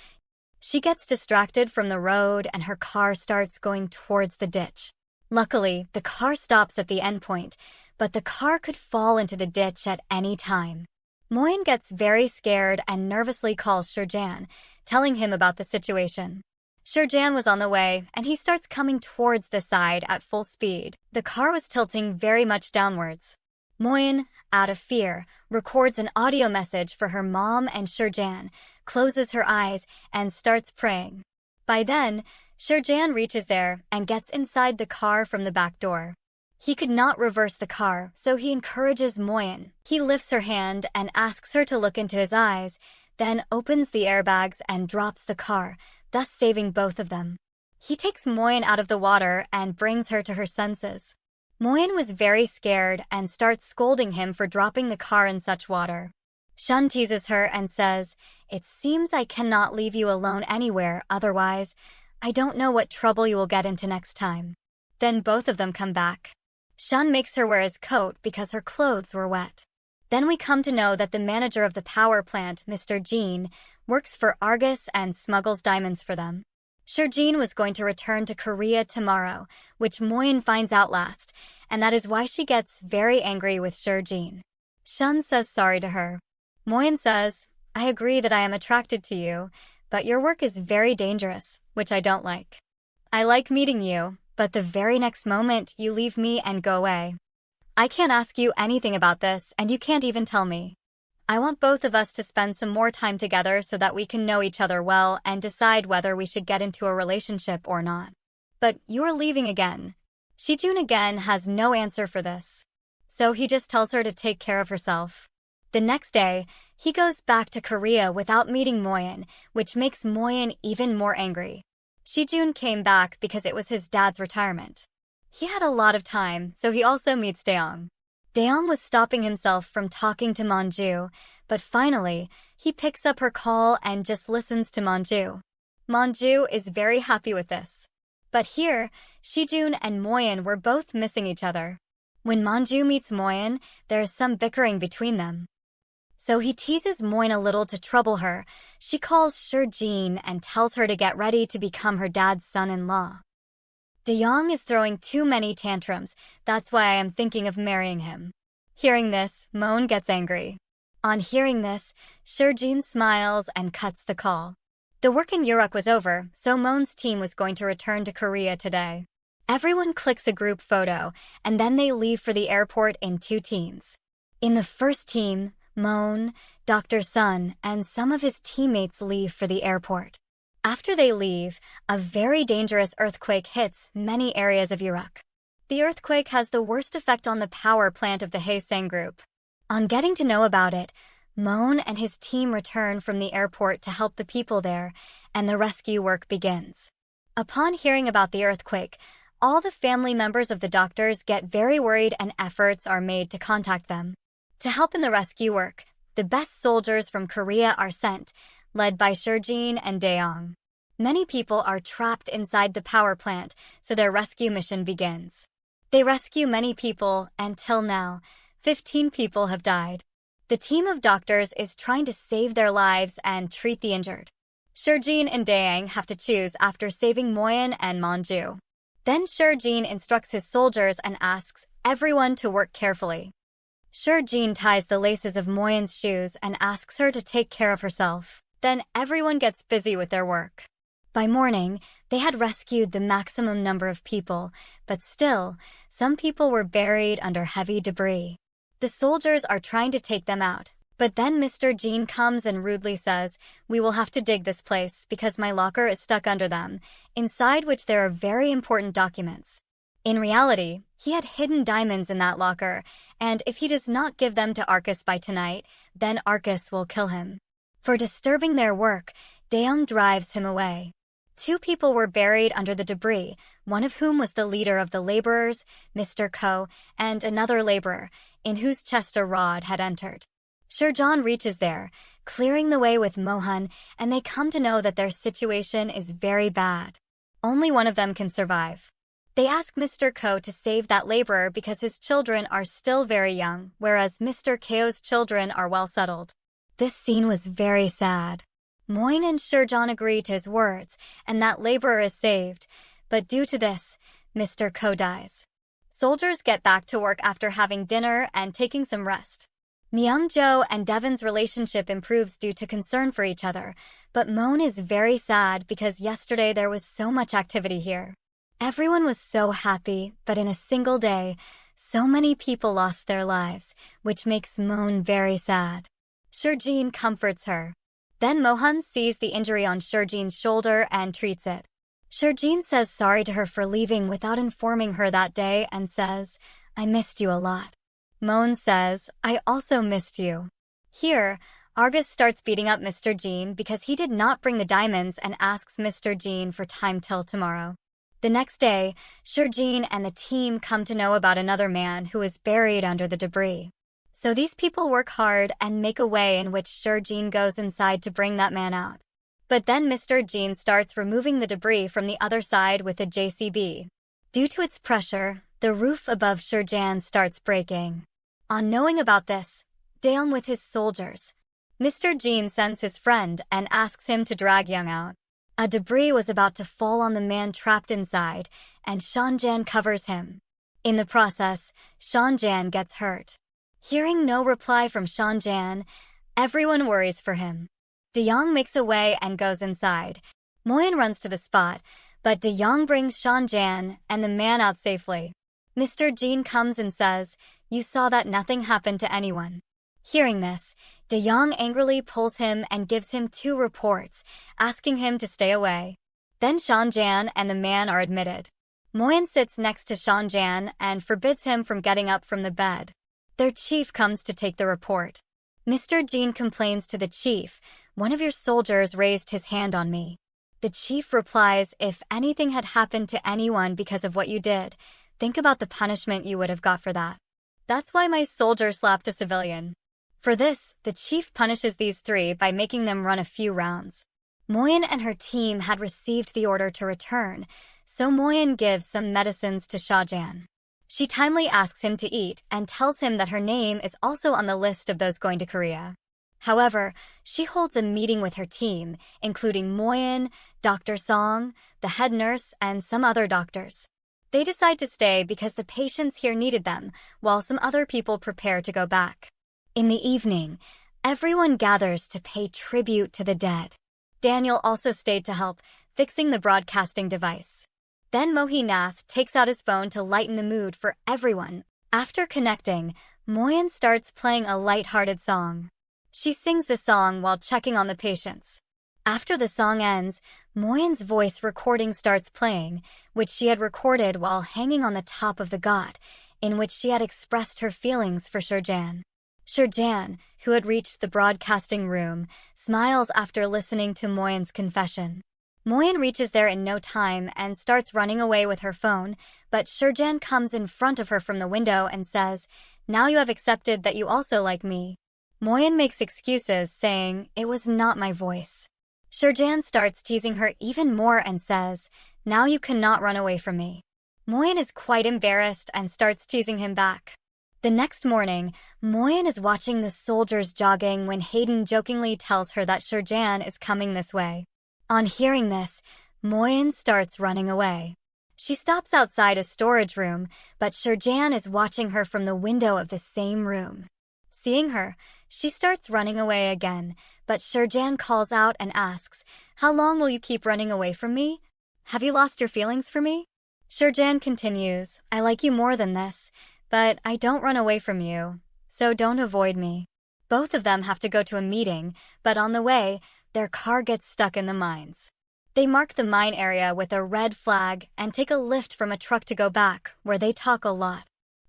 she gets distracted from the road and her car starts going towards the ditch. Luckily, the car stops at the endpoint, but the car could fall into the ditch at any time. Moyne gets very scared and nervously calls Shurjan, telling him about the situation. Shurjan was on the way, and he starts coming towards the side at full speed. The car was tilting very much downwards. Moyne, out of fear, records an audio message for her mom and Shurjan, closes her eyes, and starts praying. By then, Shurjan reaches there and gets inside the car from the back door. He could not reverse the car, so he encourages Moyne. He lifts her hand and asks her to look into his eyes, then opens the airbags and drops the car, thus saving both of them. He takes Moyne out of the water and brings her to her senses. Moyne was very scared and starts scolding him for dropping the car in such water. Shun teases her and says, "It seems I cannot leave you alone anywhere, otherwise, I don't know what trouble you will get into next time." Then both of them come back. Shun makes her wear his coat because her clothes were wet. Then we come to know that the manager of the power plant, Mr. Jean, works for Argus and smuggles diamonds for them. Shurjan was going to return to Korea tomorrow, which Moyne finds out last, and that is why she gets very angry with Shurjan. Shun says sorry to her. Moyne says, "I agree that I am attracted to you, but your work is very dangerous, which I don't like. I like meeting you, but the very next moment you leave me and go away. I can't ask you anything about this, and you can't even tell me. I want both of us to spend some more time together so that we can know each other well and decide whether we should get into a relationship or not. But you're leaving again." Shijun again has no answer for this, so he just tells her to take care of herself. The next day, he goes back to Korea without meeting Moyne, which makes Moyne even more angry. Shijun came back because it was his dad's retirement. He had a lot of time, so he also meets Daeong. Daeong was stopping himself from talking to Manju, but finally, he picks up her call and just listens to Manju. Manju is very happy with this. But here, Shijun and Moyne were both missing each other. When Manju meets Moyne, there is some bickering between them. So he teases Moyne a little to trouble her. She calls Shurjan and tells her to get ready to become her dad's son-in-law. De-young is throwing too many tantrums. That's why I am thinking of marrying him. Hearing this, Moon gets angry. On hearing this, Shurjin smiles and cuts the call. The work in Uruk was over, so Moon's team was going to return to Korea today. Everyone clicks a group photo, and then they leave for the airport in 2 teams. In the first team, Moon, Dr. Sun, and some of his teammates leave for the airport. After they leave, a very dangerous earthquake hits many areas of Uruk. The earthquake has the worst effect on the power plant of the Haesang group. On getting to know about it, Moon and his team return from the airport to help the people there, and the rescue work begins. Upon hearing about the earthquake, all the family members of the doctors get very worried and efforts are made to contact them. To help in the rescue work, the best soldiers from Korea are sent, led by Shurjin and De-young. Many people are trapped inside the power plant, so their rescue mission begins. They rescue many people, and till now, 15 people have died. The team of doctors is trying to save their lives and treat the injured. Shurjin and De-young have to choose after saving Moyen and Monju. Then Shurjin instructs his soldiers and asks everyone to work carefully. Shurjin ties the laces of Moyen's shoes and asks her to take care of herself. Then everyone gets busy with their work. By morning, they had rescued the maximum number of people, but still, some people were buried under heavy debris. The soldiers are trying to take them out, but then Mr. Jean comes and rudely says, "We will have to dig this place because my locker is stuck under them, inside which there are very important documents." In reality, he had hidden diamonds in that locker, and if he does not give them to Arcus by tonight, then Arcus will kill him. For disturbing their work, De-young drives him away. 2 people were buried under the debris, one of whom was the leader of the laborers, Mr. Ko, and another laborer, in whose chest a rod had entered. Shurjan reaches there, clearing the way with Mohan, and they come to know that their situation is very bad. Only one of them can survive. They ask Mr. Ko to save that laborer because his children are still very young, whereas Mr. Ko's children are well settled. This scene was very sad. Moyen and Shurjan agree to his words, and that laborer is saved, but due to this, Mr. Ko dies. Soldiers get back to work after having dinner and taking some rest. Myung-jo and Devon's relationship improves due to concern for each other, but Moon is very sad because yesterday there was so much activity here. Everyone was so happy, but in a single day, so many people lost their lives, which makes Moon very sad. Shurjin comforts her. Then Mohan sees the injury on Shurjin's shoulder and treats it. Shurjin says sorry to her for leaving without informing her that day and says, "I missed you a lot." Moon says, "I also missed you." Here, Argus starts beating up Mr. Jean because he did not bring the diamonds and asks Mr. Jean for time till tomorrow. The next day, Shurjin and the team come to know about another man who is buried under the debris. So these people work hard and make a way in which Shurjin goes inside to bring that man out. But then Mr. Jean starts removing the debris from the other side with a JCB. Due to its pressure, the roof above Shurjan starts breaking. On knowing about this, De-young with his soldiers, Mr. Jean sends his friend and asks him to drag Young out. A debris was about to fall on the man trapped inside, and Shanjan covers him. In the process, Shanjan gets hurt. Hearing no reply from Shanjan, everyone worries for him. De-young makes a way and goes inside. Moyen runs to the spot, but De-young brings Shanjan and the man out safely. Mr. Jean comes and says, "You saw that nothing happened to anyone." Hearing this, De-young angrily pulls him and gives him 2 reports, asking him to stay away. Then Shanjan and the man are admitted. Moyen sits next to Shanjan and forbids him from getting up from the bed. Their chief comes to take the report. Mr. Jean complains to the chief, "One of your soldiers raised his hand on me." The chief replies, "If anything had happened to anyone because of what you did, think about the punishment you would have got for that. That's why my soldier slapped a civilian." For this, the chief punishes these 3 by making them run a few rounds. Moyen and her team had received the order to return, so Moyen gives some medicines to Shahjan. She timely asks him to eat and tells him that her name is also on the list of those going to Korea. However, she holds a meeting with her team, including Moyen, Dr. Song, the head nurse, and some other doctors. They decide to stay because the patients here needed them, while some other people prepare to go back. In the evening, everyone gathers to pay tribute to the dead. Daniel also stayed to help, fixing the broadcasting device. Then Mohinath takes out his phone to lighten the mood for everyone. After connecting, Moyen starts playing a light-hearted song. She sings the song while checking on the patients. After the song ends, Moyen's voice recording starts playing, which she had recorded while hanging on the top of the god, in which she had expressed her feelings for Shurjan. Shurjan, who had reached the broadcasting room, smiles after listening to Moyen's confession. Moyen reaches there in no time and starts running away with her phone, but Shurjan comes in front of her from the window and says, "Now you have accepted that you also like me." Moyen makes excuses, saying, "It was not my voice." Shurjan starts teasing her even more and says, "Now you cannot run away from me." Moyen is quite embarrassed and starts teasing him back. The next morning, Moyen is watching the soldiers jogging when Hayden jokingly tells her that Shurjan is coming this way. On hearing this, Moyen starts running away. She stops outside a storage room, but Shurjan is watching her from the window of the same room. Seeing her, she starts running away again, but Shurjan calls out and asks, "How long will you keep running away from me? Have you lost your feelings for me?" Shurjan continues, "I like you more than this, but I don't run away from you, so don't avoid me." Both of them have to go to a meeting, but on the way, their car gets stuck in the mines. They mark the mine area with a red flag and take a lift from a truck to go back, where they talk a lot.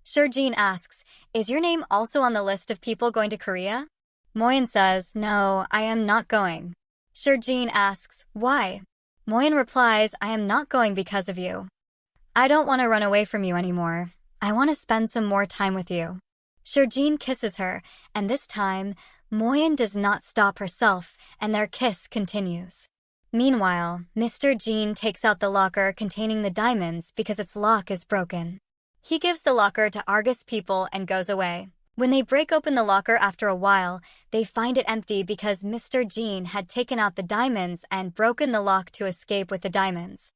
Shurjan asks, "Is your name also on the list of people going to Korea?" Moyen says, "No, I am not going." Shurjan asks, "Why?" Moyen replies, "I am not going because of you. I don't want to run away from you anymore. I want to spend some more time with you." Shurjan kisses her, and this time, Moyen does not stop herself, and their kiss continues. Meanwhile, Mr. Jean takes out the locker containing the diamonds because its lock is broken. He gives the locker to Argus people and goes away. When they break open the locker after a while, they find it empty because Mr. Jean had taken out the diamonds and broken the lock to escape with the diamonds.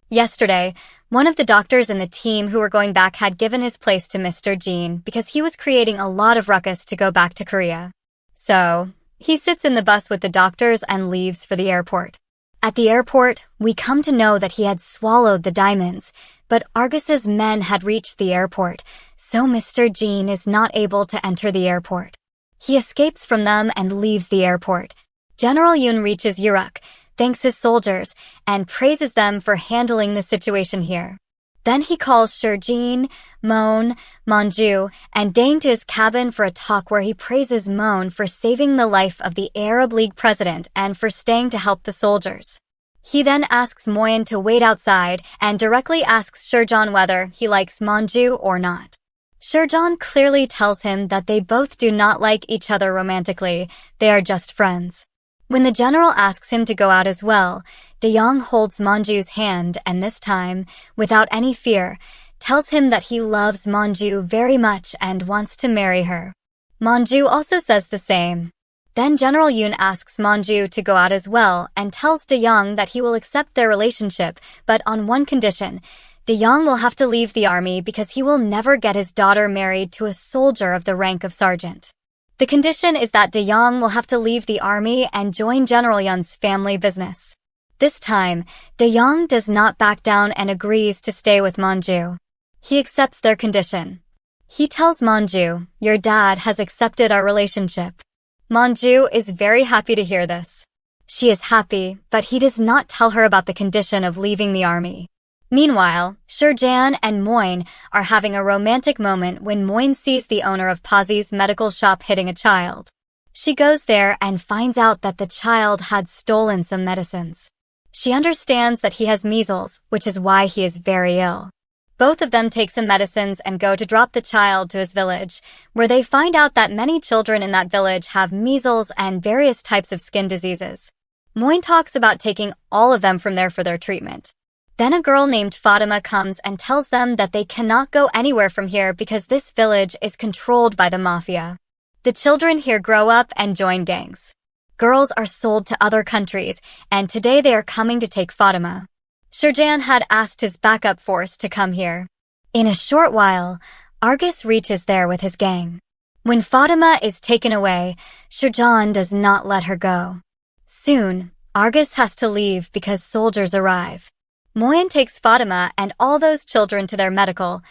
Yesterday, one of the doctors in the team who were going back had given his place to Mr. Jean because he was creating a lot of ruckus to go back to Korea. So, he sits in the bus with the doctors and leaves for the airport. At the airport, we come to know that he had swallowed the diamonds, but Argus's men had reached the airport, so Mr. Jean is not able to enter the airport. He escapes from them and leaves the airport. General Yoon reaches Uruk, thanks his soldiers, and praises them for handling the situation here. Then he calls Shurjan, Moon, Monju, and Dang to his cabin for a talk where he praises Moon for saving the life of the Arab League president and for staying to help the soldiers. He then asks Moyen to wait outside and directly asks Shurjan whether he likes Monju or not. Shurjan clearly tells him that they both do not like each other romantically, they are just friends. When the general asks him to go out as well, De-young holds Monju's hand and this time, without any fear, tells him that he loves Monju very much and wants to marry her. Monju also says the same. Then General Yoon asks Monju to go out as well and tells De-young that he will accept their relationship, but on one condition. De-young will have to leave the army because he will never get his daughter married to a soldier of the rank of sergeant. The condition is that De-young will have to leave the army and join General Yoon's family business. This time, De-young does not back down and agrees to stay with Monju. He accepts their condition. He tells Monju, "Your dad has accepted our relationship." Monju is very happy to hear this. She is happy, but he does not tell her about the condition of leaving the army. Meanwhile, Shurjan and Moyen are having a romantic moment when Moyen sees the owner of Pazi's medical shop hitting a child. She goes there and finds out that the child had stolen some medicines. She understands that he has measles, which is why he is very ill. Both of them take some medicines and go to drop the child to his village, where they find out that many children in that village have measles and various types of skin diseases. Moyen talks about taking all of them from there for their treatment. Then a girl named Fatima comes and tells them that they cannot go anywhere from here because this village is controlled by the mafia. The children here grow up and join gangs. Girls are sold to other countries, and today they are coming to take Fatima. Shurjan had asked his backup force to come here. In a short while, Argus reaches there with his gang. When Fatima is taken away, Shurjan does not let her go. Soon, Argus has to leave because soldiers arrive. Moyen takes Fatima and all those children to their medical.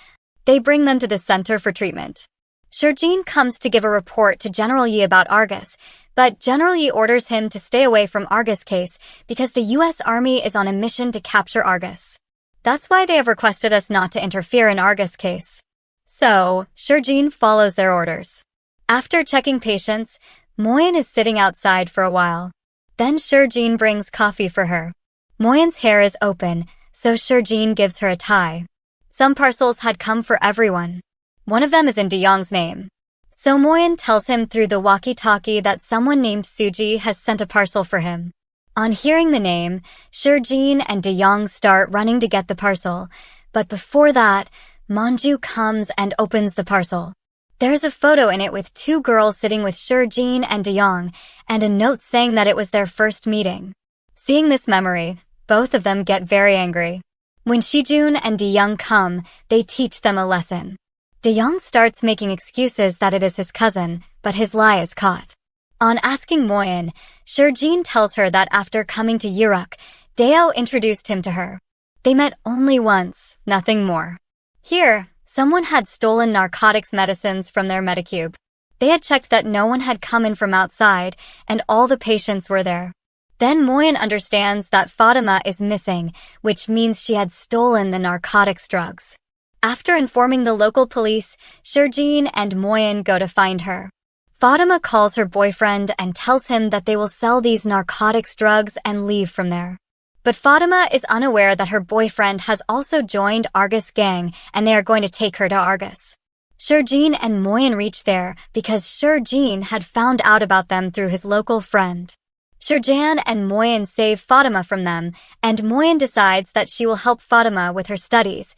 They bring them to the center for treatment. Shurjan comes to give a report to General Yi about Argus, but General Yi orders him to stay away from Argus case because the U.S. Army is on a mission to capture Argus. That's why they have requested us not to interfere in Argus case. So, Shurjan follows their orders. After checking patients, Moyen is sitting outside for a while. Then Shurjan brings coffee for her. Moyen's hair is open, so Shurjan gives her a tie. Some parcels had come for everyone. One of them is in De Young's name. So Moyen tells him through the walkie-talkie that someone named Suji has sent a parcel for him. On hearing the name, Shurjan and De Young start running to get the parcel. But before that, Manju comes and opens the parcel. There's a photo in it with two girls sitting with Shurjan and De Young, and a note saying that it was their first meeting. Seeing this memory, both of them get very angry. When Shijun and De Young come, they teach them a lesson. De Young starts making excuses that it is his cousin, but his lie is caught. On asking Moyen, Shurjan tells her that after coming to Uruk, Deo introduced him to her. They met only once, nothing more. Here, someone had stolen narcotics medicines from their Medicube. They had checked that no one had come in from outside, and all the patients were there. Then Moyen understands that Fatima is missing, which means she had stolen the narcotics drugs. After informing the local police, Shurjan and Moyen go to find her. Fatima calls her boyfriend and tells him that they will sell these narcotics drugs and leave from there. But Fatima is unaware that her boyfriend has also joined Argus gang and they are going to take her to Argus. Shurjan and Moyen reach there because Shurjan had found out about them through his local friend. Shurjan and Moyen save Fatima from them, and Moyen decides that she will help Fatima with her studies.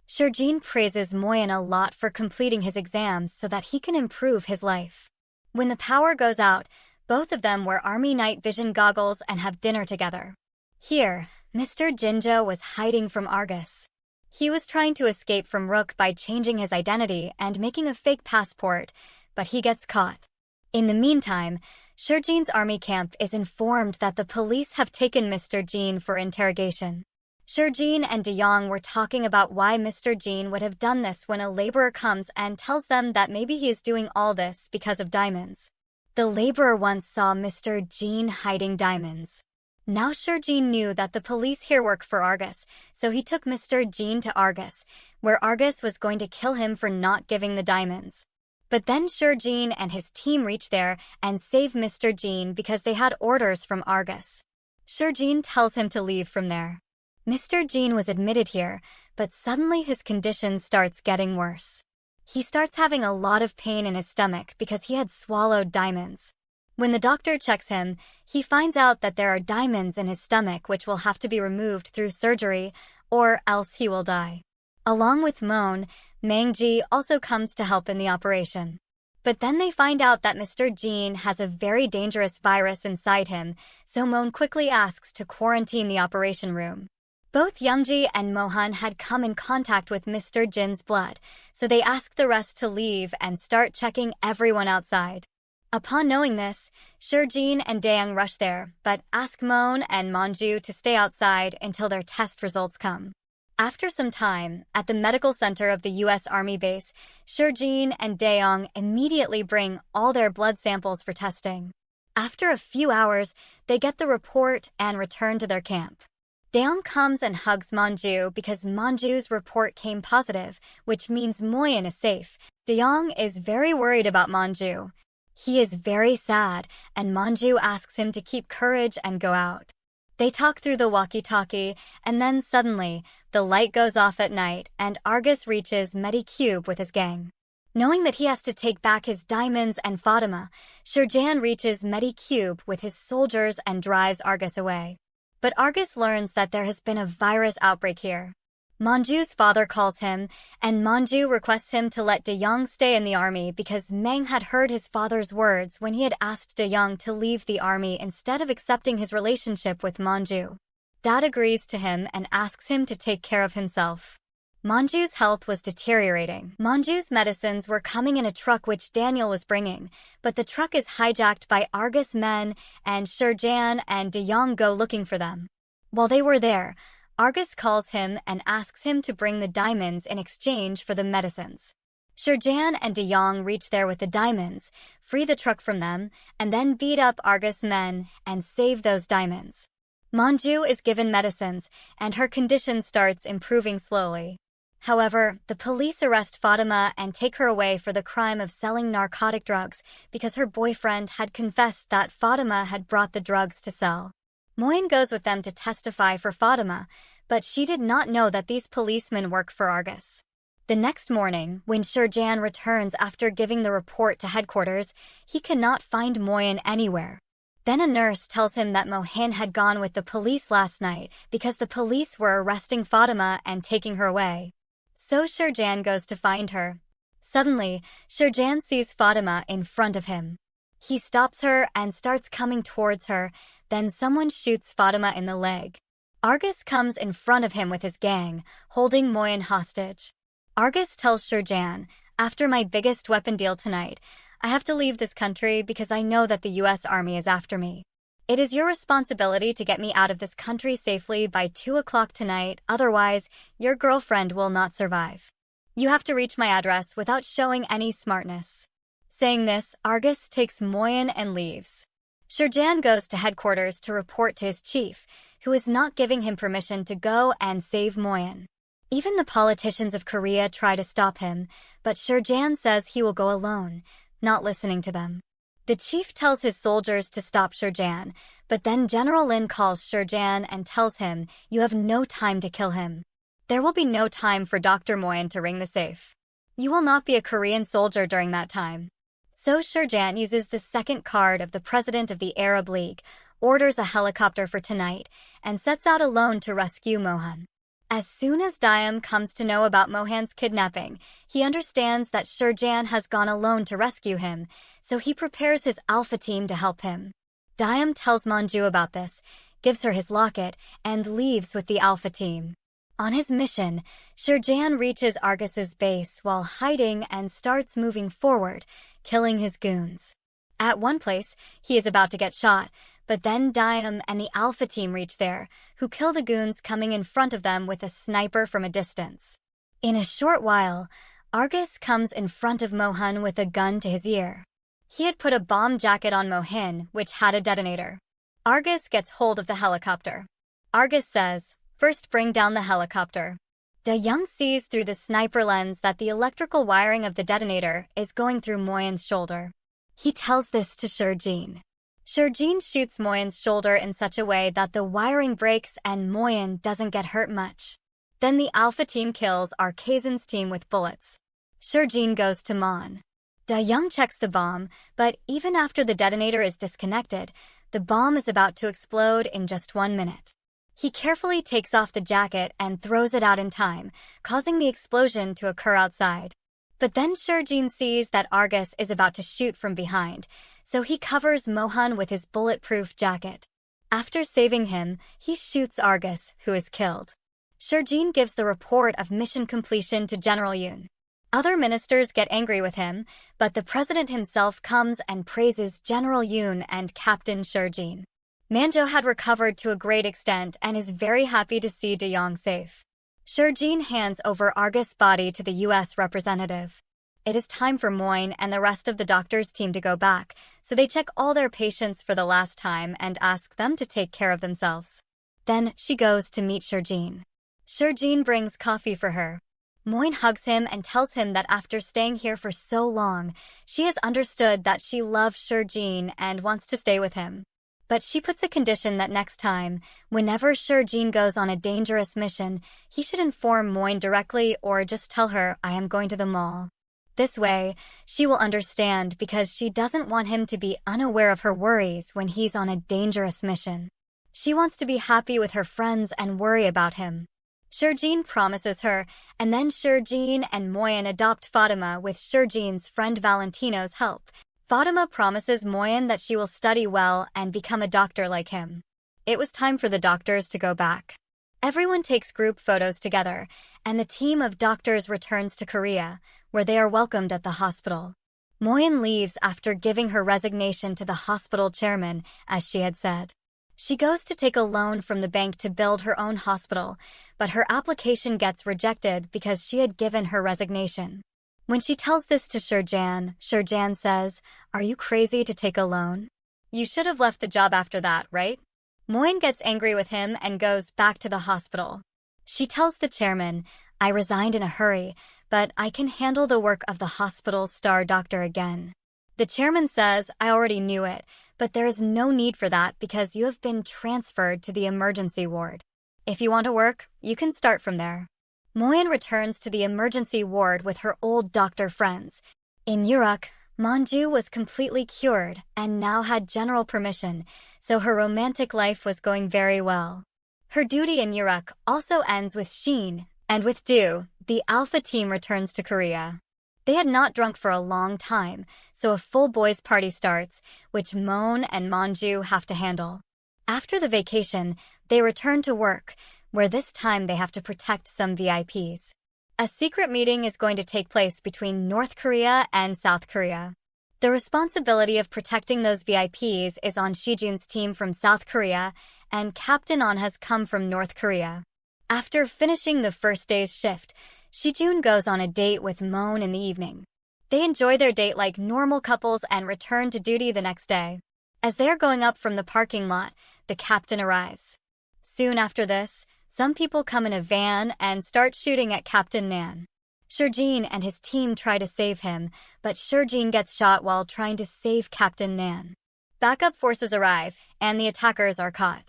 Shurjan praises Moyen a lot for completing his exams so that he can improve his life. When the power goes out, both of them wear army night vision goggles and have dinner together. Here, Mr. Jinja was hiding from Argus. He was trying to escape from Rook by changing his identity and making a fake passport, but he gets caught. In the meantime, Shurjan's army camp is informed that the police have taken Mr. Jin for interrogation. Shurjan and De Young were talking about why Mr. Jin would have done this when a laborer comes and tells them that maybe he is doing all this because of diamonds. The laborer once saw Mr. Jin hiding diamonds. Now Shurjan knew that the police here work for Argus, so he took Mr. Jin to Argus, where Argus was going to kill him for not giving the diamonds. But then Shurjan and his team reach there and save Mr. Jin because they had orders from Argus. Shurjan tells him to leave from there. Mr. Jin was admitted here, but suddenly his condition starts getting worse. He starts having a lot of pain in his stomach because he had swallowed diamonds. When the doctor checks him, he finds out that there are diamonds in his stomach which will have to be removed through surgery, or else he will die. Along with Moan, Mangji also comes to help in the operation. But then they find out that Mr. Jin has a very dangerous virus inside him, so Moan quickly asks to quarantine the operation room. Both Youngji and Mohan had come in contact with Mr. Jin's blood, so they ask the rest to leave and start checking everyone outside. Upon knowing this, Shurjan and Daeyoung rush there, but ask Moan and Manju to stay outside until their test results come. After some time, at the medical center of the U.S. Army base, Shurjan and Daeyoung immediately bring all their blood samples for testing. After a few hours, they get the report and return to their camp. Daeyoung comes and hugs Manju because Manju's report came positive, which means Moyen is safe. Daeyoung is very worried about Manju. He is very sad, and Manju asks him to keep courage and go out. They talk through the walkie-talkie, and then suddenly, the light goes off at night, and Argus reaches Medicube with his gang. Knowing that he has to take back his diamonds and Fatima, Shurjan reaches Medicube with his soldiers and drives Argus away. But Argus learns that there has been a virus outbreak here. Manju's father calls him, and Manju requests him to let De Young stay in the army because Meng had heard his father's words when he had asked De Young to leave the army instead of accepting his relationship with Manju. Dad agrees to him and asks him to take care of himself. Manju's health was deteriorating. Manju's medicines were coming in a truck which Daniel was bringing, but the truck is hijacked by Argus men, and Shurjan and De Young go looking for them. While they were there, Argus calls him and asks him to bring the diamonds in exchange for the medicines. Shurjan and De Young reach there with the diamonds, free the truck from them, and then beat up Argus men and save those diamonds. Manju is given medicines, and her condition starts improving slowly. However, the police arrest Fatima and take her away for the crime of selling narcotic drugs because her boyfriend had confessed that Fatima had brought the drugs to sell. Moin goes with them to testify for Fatima, but she did not know that these policemen work for Argus. The next morning, when Shurjan returns after giving the report to headquarters, he cannot find Moin anywhere. Then a nurse tells him that Mohin had gone with the police last night because the police were arresting Fatima and taking her away. So Shurjan goes to find her. Suddenly, Shurjan sees Fatima in front of him. He stops her and starts coming towards her, then someone shoots Fatima in the leg. Argus comes in front of him with his gang, holding Moin hostage. Argus tells Shurjan, "After my biggest weapon deal tonight, I have to leave this country because I know that the US Army is after me. It is your responsibility to get me out of this country safely by 2 o'clock tonight, otherwise, your girlfriend will not survive. You have to reach my address without showing any smartness." Saying this, Argus takes Moin and leaves. Shurjan goes to headquarters to report to his chief, who is not giving him permission to go and save Moin. Even the politicians of Korea try to stop him, but Shurjan says he will go alone, not listening to them. The chief tells his soldiers to stop Shurjan, but then General Lin calls Shurjan and tells him, "You have no time to kill him. There will be no time for Dr. Moin to ring the safe. You will not be a Korean soldier during that time." So Shurjan uses the second card of the president of the Arab League, orders a helicopter for tonight, and sets out alone to rescue Mohan. As soon as Dayam comes to know about Mohan's kidnapping, he understands that Shurjan has gone alone to rescue him, so he prepares his alpha team to help him. Dayam tells Manju about this, gives her his locket, and leaves with the alpha team. On his mission, Shurjan reaches Argus's base while hiding and starts moving forward, killing his goons. At one place, he is about to get shot, but then Dayam and the Alpha team reach there, who kill the goons coming in front of them with a sniper from a distance. In a short while, Argus comes in front of Mohan with a gun to his ear. He had put a bomb jacket on Mohin, which had a detonator. Argus gets hold of the helicopter. Argus says, "First bring down the helicopter." De Young sees through the sniper lens that the electrical wiring of the detonator is going through Moyen's shoulder. He tells this to Shurjan. Shurjan shoots Moyen's shoulder in such a way that the wiring breaks and Moyen doesn't get hurt much. Then the Alpha team kills Arkazan's team with bullets. Shurjan goes to Mon. De Young checks the bomb, but even after the detonator is disconnected, the bomb is about to explode in just 1 minute. He carefully takes off the jacket and throws it out in time, causing the explosion to occur outside. But then Shurjan sees that Argus is about to shoot from behind, so he covers Mohan with his bulletproof jacket. After saving him, he shoots Argus, who is killed. Shurjan gives the report of mission completion to General Yoon. Other ministers get angry with him, but the president himself comes and praises General Yoon and Captain Shurjan. Manjo had recovered to a great extent and is very happy to see De Young safe. Shurjan hands over Argus' body to the U.S. representative. It is time for Moin and the rest of the doctor's team to go back, so they check all their patients for the last time and ask them to take care of themselves. Then she goes to meet Shurjan. Shurjan brings coffee for her. Moin hugs him and tells him that after staying here for so long, she has understood that she loves Shurjan and wants to stay with him. But she puts a condition that next time, whenever Shurjan goes on a dangerous mission, he should inform Moin directly or just tell her, "I am going to the mall." This way, she will understand because she doesn't want him to be unaware of her worries when he's on a dangerous mission. She wants to be happy with her friends and worry about him. Shurjin promises her, and then Shurjin and Moyen adopt Fatima with Shurjin's friend Valentino's help. Fatima promises Moyen that she will study well and become a doctor like him. It was time for the doctors to go back. Everyone takes group photos together, and the team of doctors returns to Korea, where they are welcomed at the hospital. Moyen leaves after giving her resignation to the hospital chairman, as she had said. She goes to take a loan from the bank to build her own hospital, but her application gets rejected because she had given her resignation. When she tells this to Shurjan says, "Are you crazy to take a loan? You should have left the job after that, right?" Moyen gets angry with him and goes back to the hospital. She tells the chairman, "I resigned in a hurry, but I can handle the work of the hospital's star doctor again." The chairman says, "I already knew it, but there is no need for that because you have been transferred to the emergency ward. If you want to work, you can start from there." Moyen returns to the emergency ward with her old doctor friends. In Uruk, Manju was completely cured and now had general permission, so her romantic life was going very well. Her duty in Uruk also ends with Sheen, and with Do, the Alpha team returns to Korea. They had not drunk for a long time, so a full boys' party starts, which Moon and Manju have to handle. After the vacation, they return to work, where this time they have to protect some VIPs. A secret meeting is going to take place between North Korea and South Korea. The responsibility of protecting those VIPs is on Shijun's team from South Korea, and Captain On has come from North Korea. After finishing the first day's shift, Shijun goes on a date with Moon in the evening. They enjoy their date like normal couples and return to duty the next day. As they are going up from the parking lot, the captain arrives. Soon after this, some people come in a van and start shooting at Captain Nan. Shurjin and his team try to save him, but Shurjin gets shot while trying to save Captain Nan. Backup forces arrive, and the attackers are caught.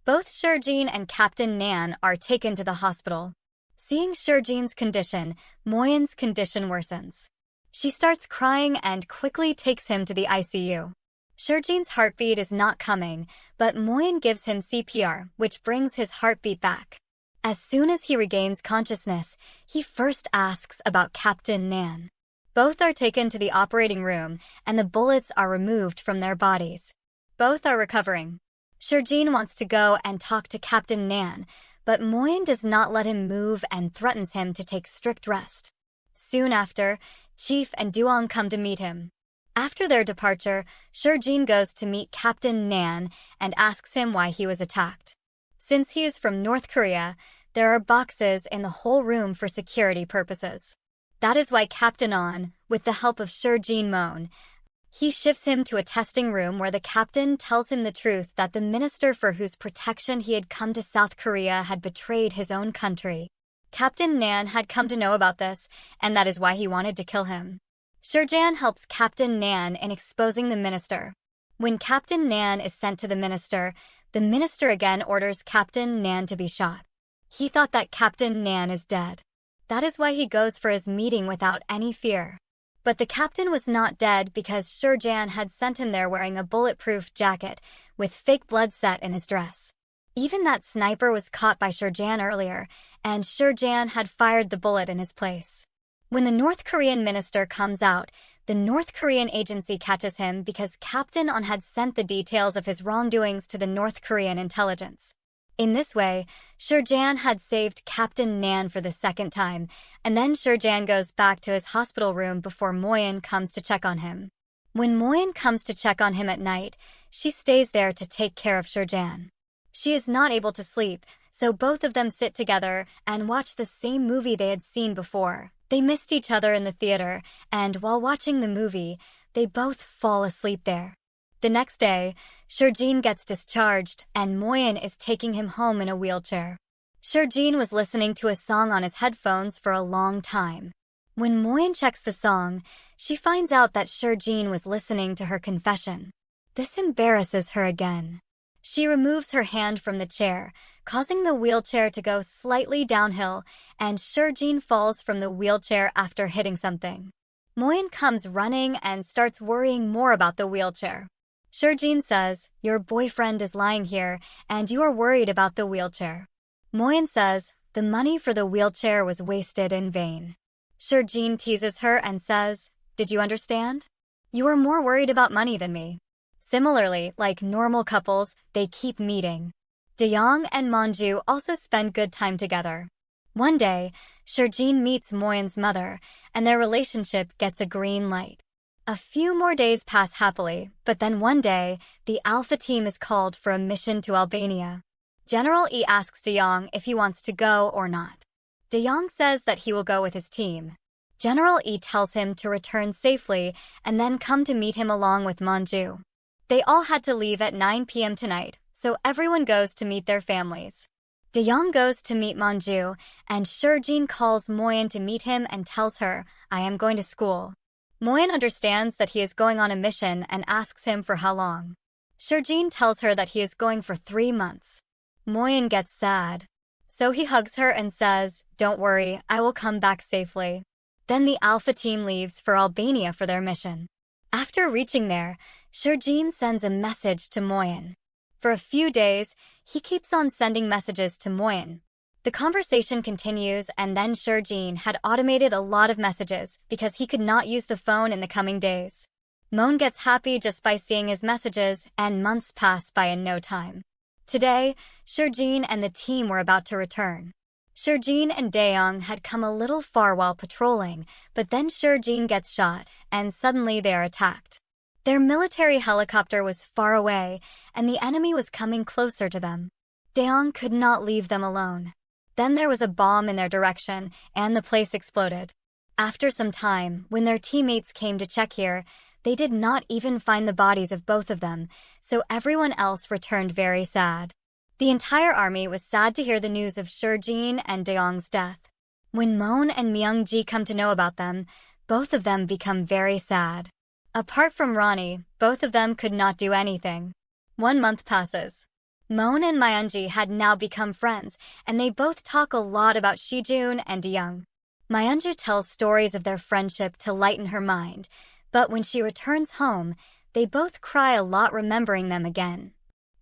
Both Shurjin and Captain Nan are taken to the hospital. Seeing Shurjin's condition, Moyen's condition worsens. She starts crying and quickly takes him to the ICU. Shurjin's heartbeat is not coming, but Moyen gives him CPR, which brings his heartbeat back. As soon as he regains consciousness, he first asks about Captain Nan. Both are taken to the operating room, and the bullets are removed from their bodies. Both are recovering. Shurjin wants to go and talk to Captain Nan, but Moyen does not let him move and threatens him to take strict rest. Soon after, Chief and Duong come to meet him. After their departure, Shurjin goes to meet Captain Nan and asks him why he was attacked. Since he is from North Korea, there are boxes in the whole room for security purposes. That is why Captain On, with the help of Shurjin Moon, he shifts him to a testing room where the captain tells him the truth that the minister for whose protection he had come to South Korea had betrayed his own country. Captain Nan had come to know about this, and that is why he wanted to kill him. Shurjan helps Captain Nan in exposing the minister. When Captain Nan is sent to the minister again orders Captain Nan to be shot. He thought that Captain Nan is dead. That is why he goes for his meeting without any fear. But the captain was not dead because Shurjan had sent him there wearing a bulletproof jacket with fake blood set in his dress. Even that sniper was caught by Shurjan earlier, and Shurjan had fired the bullet in his place. When the North Korean minister comes out, the North Korean agency catches him because Captain On had sent the details of his wrongdoings to the North Korean intelligence. In this way, Shurjan had saved Captain Nan for the second time, and then Shurjan goes back to his hospital room before Moyen comes to check on him. When Moyen comes to check on him at night, she stays there to take care of Shurjan. She is not able to sleep, so both of them sit together and watch the same movie they had seen before. They missed each other in the theater, and while watching the movie, they both fall asleep there. The next day, Shurjin gets discharged, and Moyen is taking him home in a wheelchair. Shurjin was listening to a song on his headphones for a long time. When Moyen checks the song, she finds out that Shurjin was listening to her confession. This embarrasses her again. She removes her hand from the chair, causing the wheelchair to go slightly downhill, and Shurjin falls from the wheelchair after hitting something. Moyen comes running and starts worrying more about the wheelchair. Shurjin says, "Your boyfriend is lying here, and you are worried about the wheelchair." Moyen says, the money for the wheelchair was wasted in vain. Shurjin teases her and says, "Did you understand? You are more worried about money than me." Similarly, like normal couples, they keep meeting. Dayoung and Monju also spend good time together. One day, Shurjin meets Moyen's mother, and their relationship gets a green light. A few more days pass happily, but then one day, the Alpha team is called for a mission to Albania. General E asks Dayoung if he wants to go or not. Dayoung says that he will go with his team. General E tells him to return safely and then come to meet him along with Monju. They all had to leave at 9 p.m. tonight, so everyone goes to meet their families. Dayoung goes to meet Monju, and Shurjin calls Moyen to meet him and tells her, "I am going to school." Moyen understands that he is going on a mission and asks him for how long. Shurjin tells her that he is going for 3 months. Moyen gets sad. So he hugs her and says, "Don't worry, I will come back safely." Then the Alpha team leaves for Albania for their mission. After reaching there, Shurjin sends a message to Moyen. For a few days, he keeps on sending messages to Moyen. The conversation continues, and then Shurjin had automated a lot of messages because he could not use the phone in the coming days. Moyen gets happy just by seeing his messages, and months pass by in no time. Today, Shurjin and the team were about to return. Shurjin and Dayoung had come a little far while patrolling, but then Shurjin gets shot, and suddenly they are attacked. Their military helicopter was far away, and the enemy was coming closer to them. Dayoung could not leave them alone. Then there was a bomb in their direction, and the place exploded. After some time, when their teammates came to check here, they did not even find the bodies of both of them, so everyone else returned very sad. The entire army was sad to hear the news of Shurjin and Dayoung's death. When Moen and Myung-ji come to know about them, both of them become very sad. Apart from Ronnie, both of them could not do anything. 1 month passes. Moen and Myung-ji had now become friends, and they both talk a lot about Shijun and Dayoung. Myung-ji tells stories of their friendship to lighten her mind, but when she returns home, they both cry a lot remembering them again.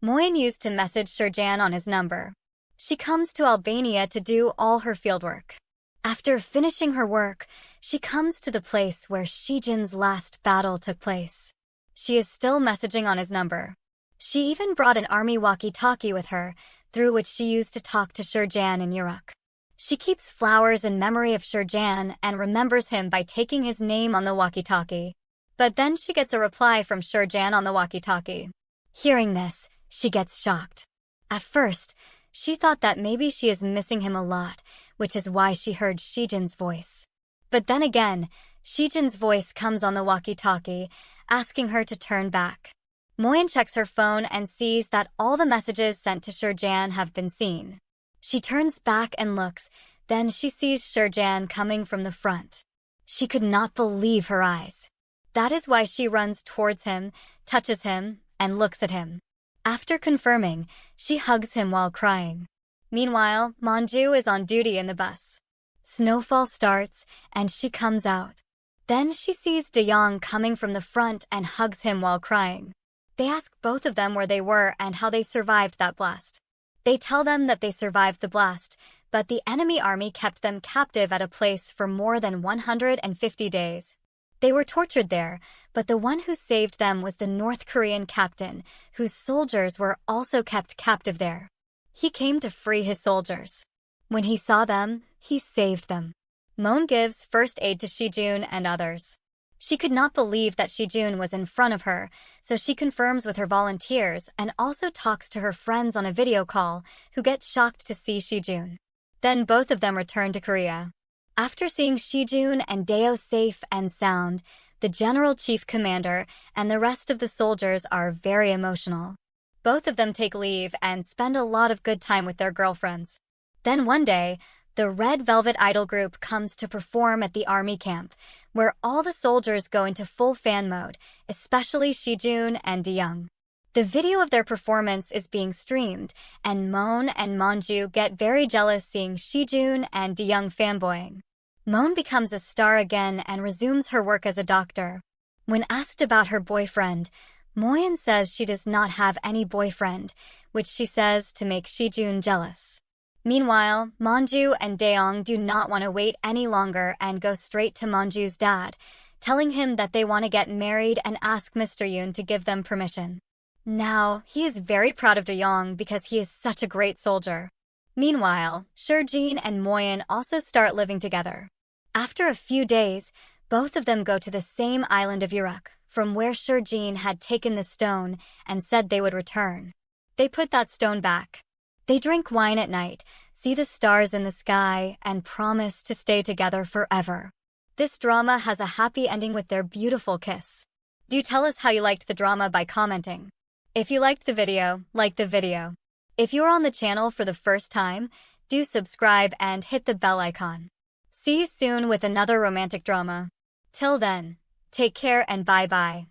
Moyen used to message Shurjan on his number. She comes to Albania to do all her fieldwork. After finishing her work, she comes to the place where Shijin's last battle took place. She is still messaging on his number. She even brought an army walkie-talkie with her, through which she used to talk to Shurjan in Uruk. She keeps flowers in memory of Shurjan and remembers him by taking his name on the walkie-talkie. But then she gets a reply from Shurjan on the walkie-talkie. Hearing this, she gets shocked. At first, she thought that maybe she is missing him a lot, which is why she heard Shijin's voice. But then again, Shijin's voice comes on the walkie-talkie, asking her to turn back. Moyen checks her phone and sees that all the messages sent to Shurjan have been seen. She turns back and looks, then she sees Shurjan coming from the front. She could not believe her eyes. That is why she runs towards him, touches him, and looks at him. After confirming, she hugs him while crying. Meanwhile, Monju is on duty in the bus. Snowfall starts, and she comes out. Then she sees Dayoung coming from the front and hugs him while crying. They ask both of them where they were and how they survived that blast. They tell them that they survived the blast, but the enemy army kept them captive at a place for more than 150 days. They were tortured there, but the one who saved them was the North Korean captain, whose soldiers were also kept captive there. He came to free his soldiers. When he saw them, he saved them. Moen gives first aid to Shijun and others. She could not believe that Shijun was in front of her, so she confirms with her volunteers and also talks to her friends on a video call, who get shocked to see Shijun. Then both of them return to Korea. After seeing Shijun and Dayo safe and sound, the General Chief Commander and the rest of the soldiers are very emotional. Both of them take leave and spend a lot of good time with their girlfriends. Then one day, the Red Velvet Idol group comes to perform at the army camp, where all the soldiers go into full fan mode, especially Shijun and Dayoung. The video of their performance is being streamed, and Moen and Monju get very jealous seeing Shijun and Dayoung fanboying. Moen becomes a star again and resumes her work as a doctor. When asked about her boyfriend, Moyen says she does not have any boyfriend, which she says to make Shijun jealous. Meanwhile, Manju and Daeong do not want to wait any longer and go straight to Manju's dad, telling him that they want to get married and ask Mr. Yoon to give them permission. Now, he is very proud of Daeong because he is such a great soldier. Meanwhile, Shurjin and Moyen also start living together. After a few days, both of them go to the same island of Uruk, from where Shurjin had taken the stone and said they would return. They put that stone back. They drink wine at night, see the stars in the sky, and promise to stay together forever. This drama has a happy ending with their beautiful kiss. Do tell us how you liked the drama by commenting. If you liked the video, like the video. If you are on the channel for the first time, do subscribe and hit the bell icon. See you soon with another romantic drama. Till then, take care and bye-bye.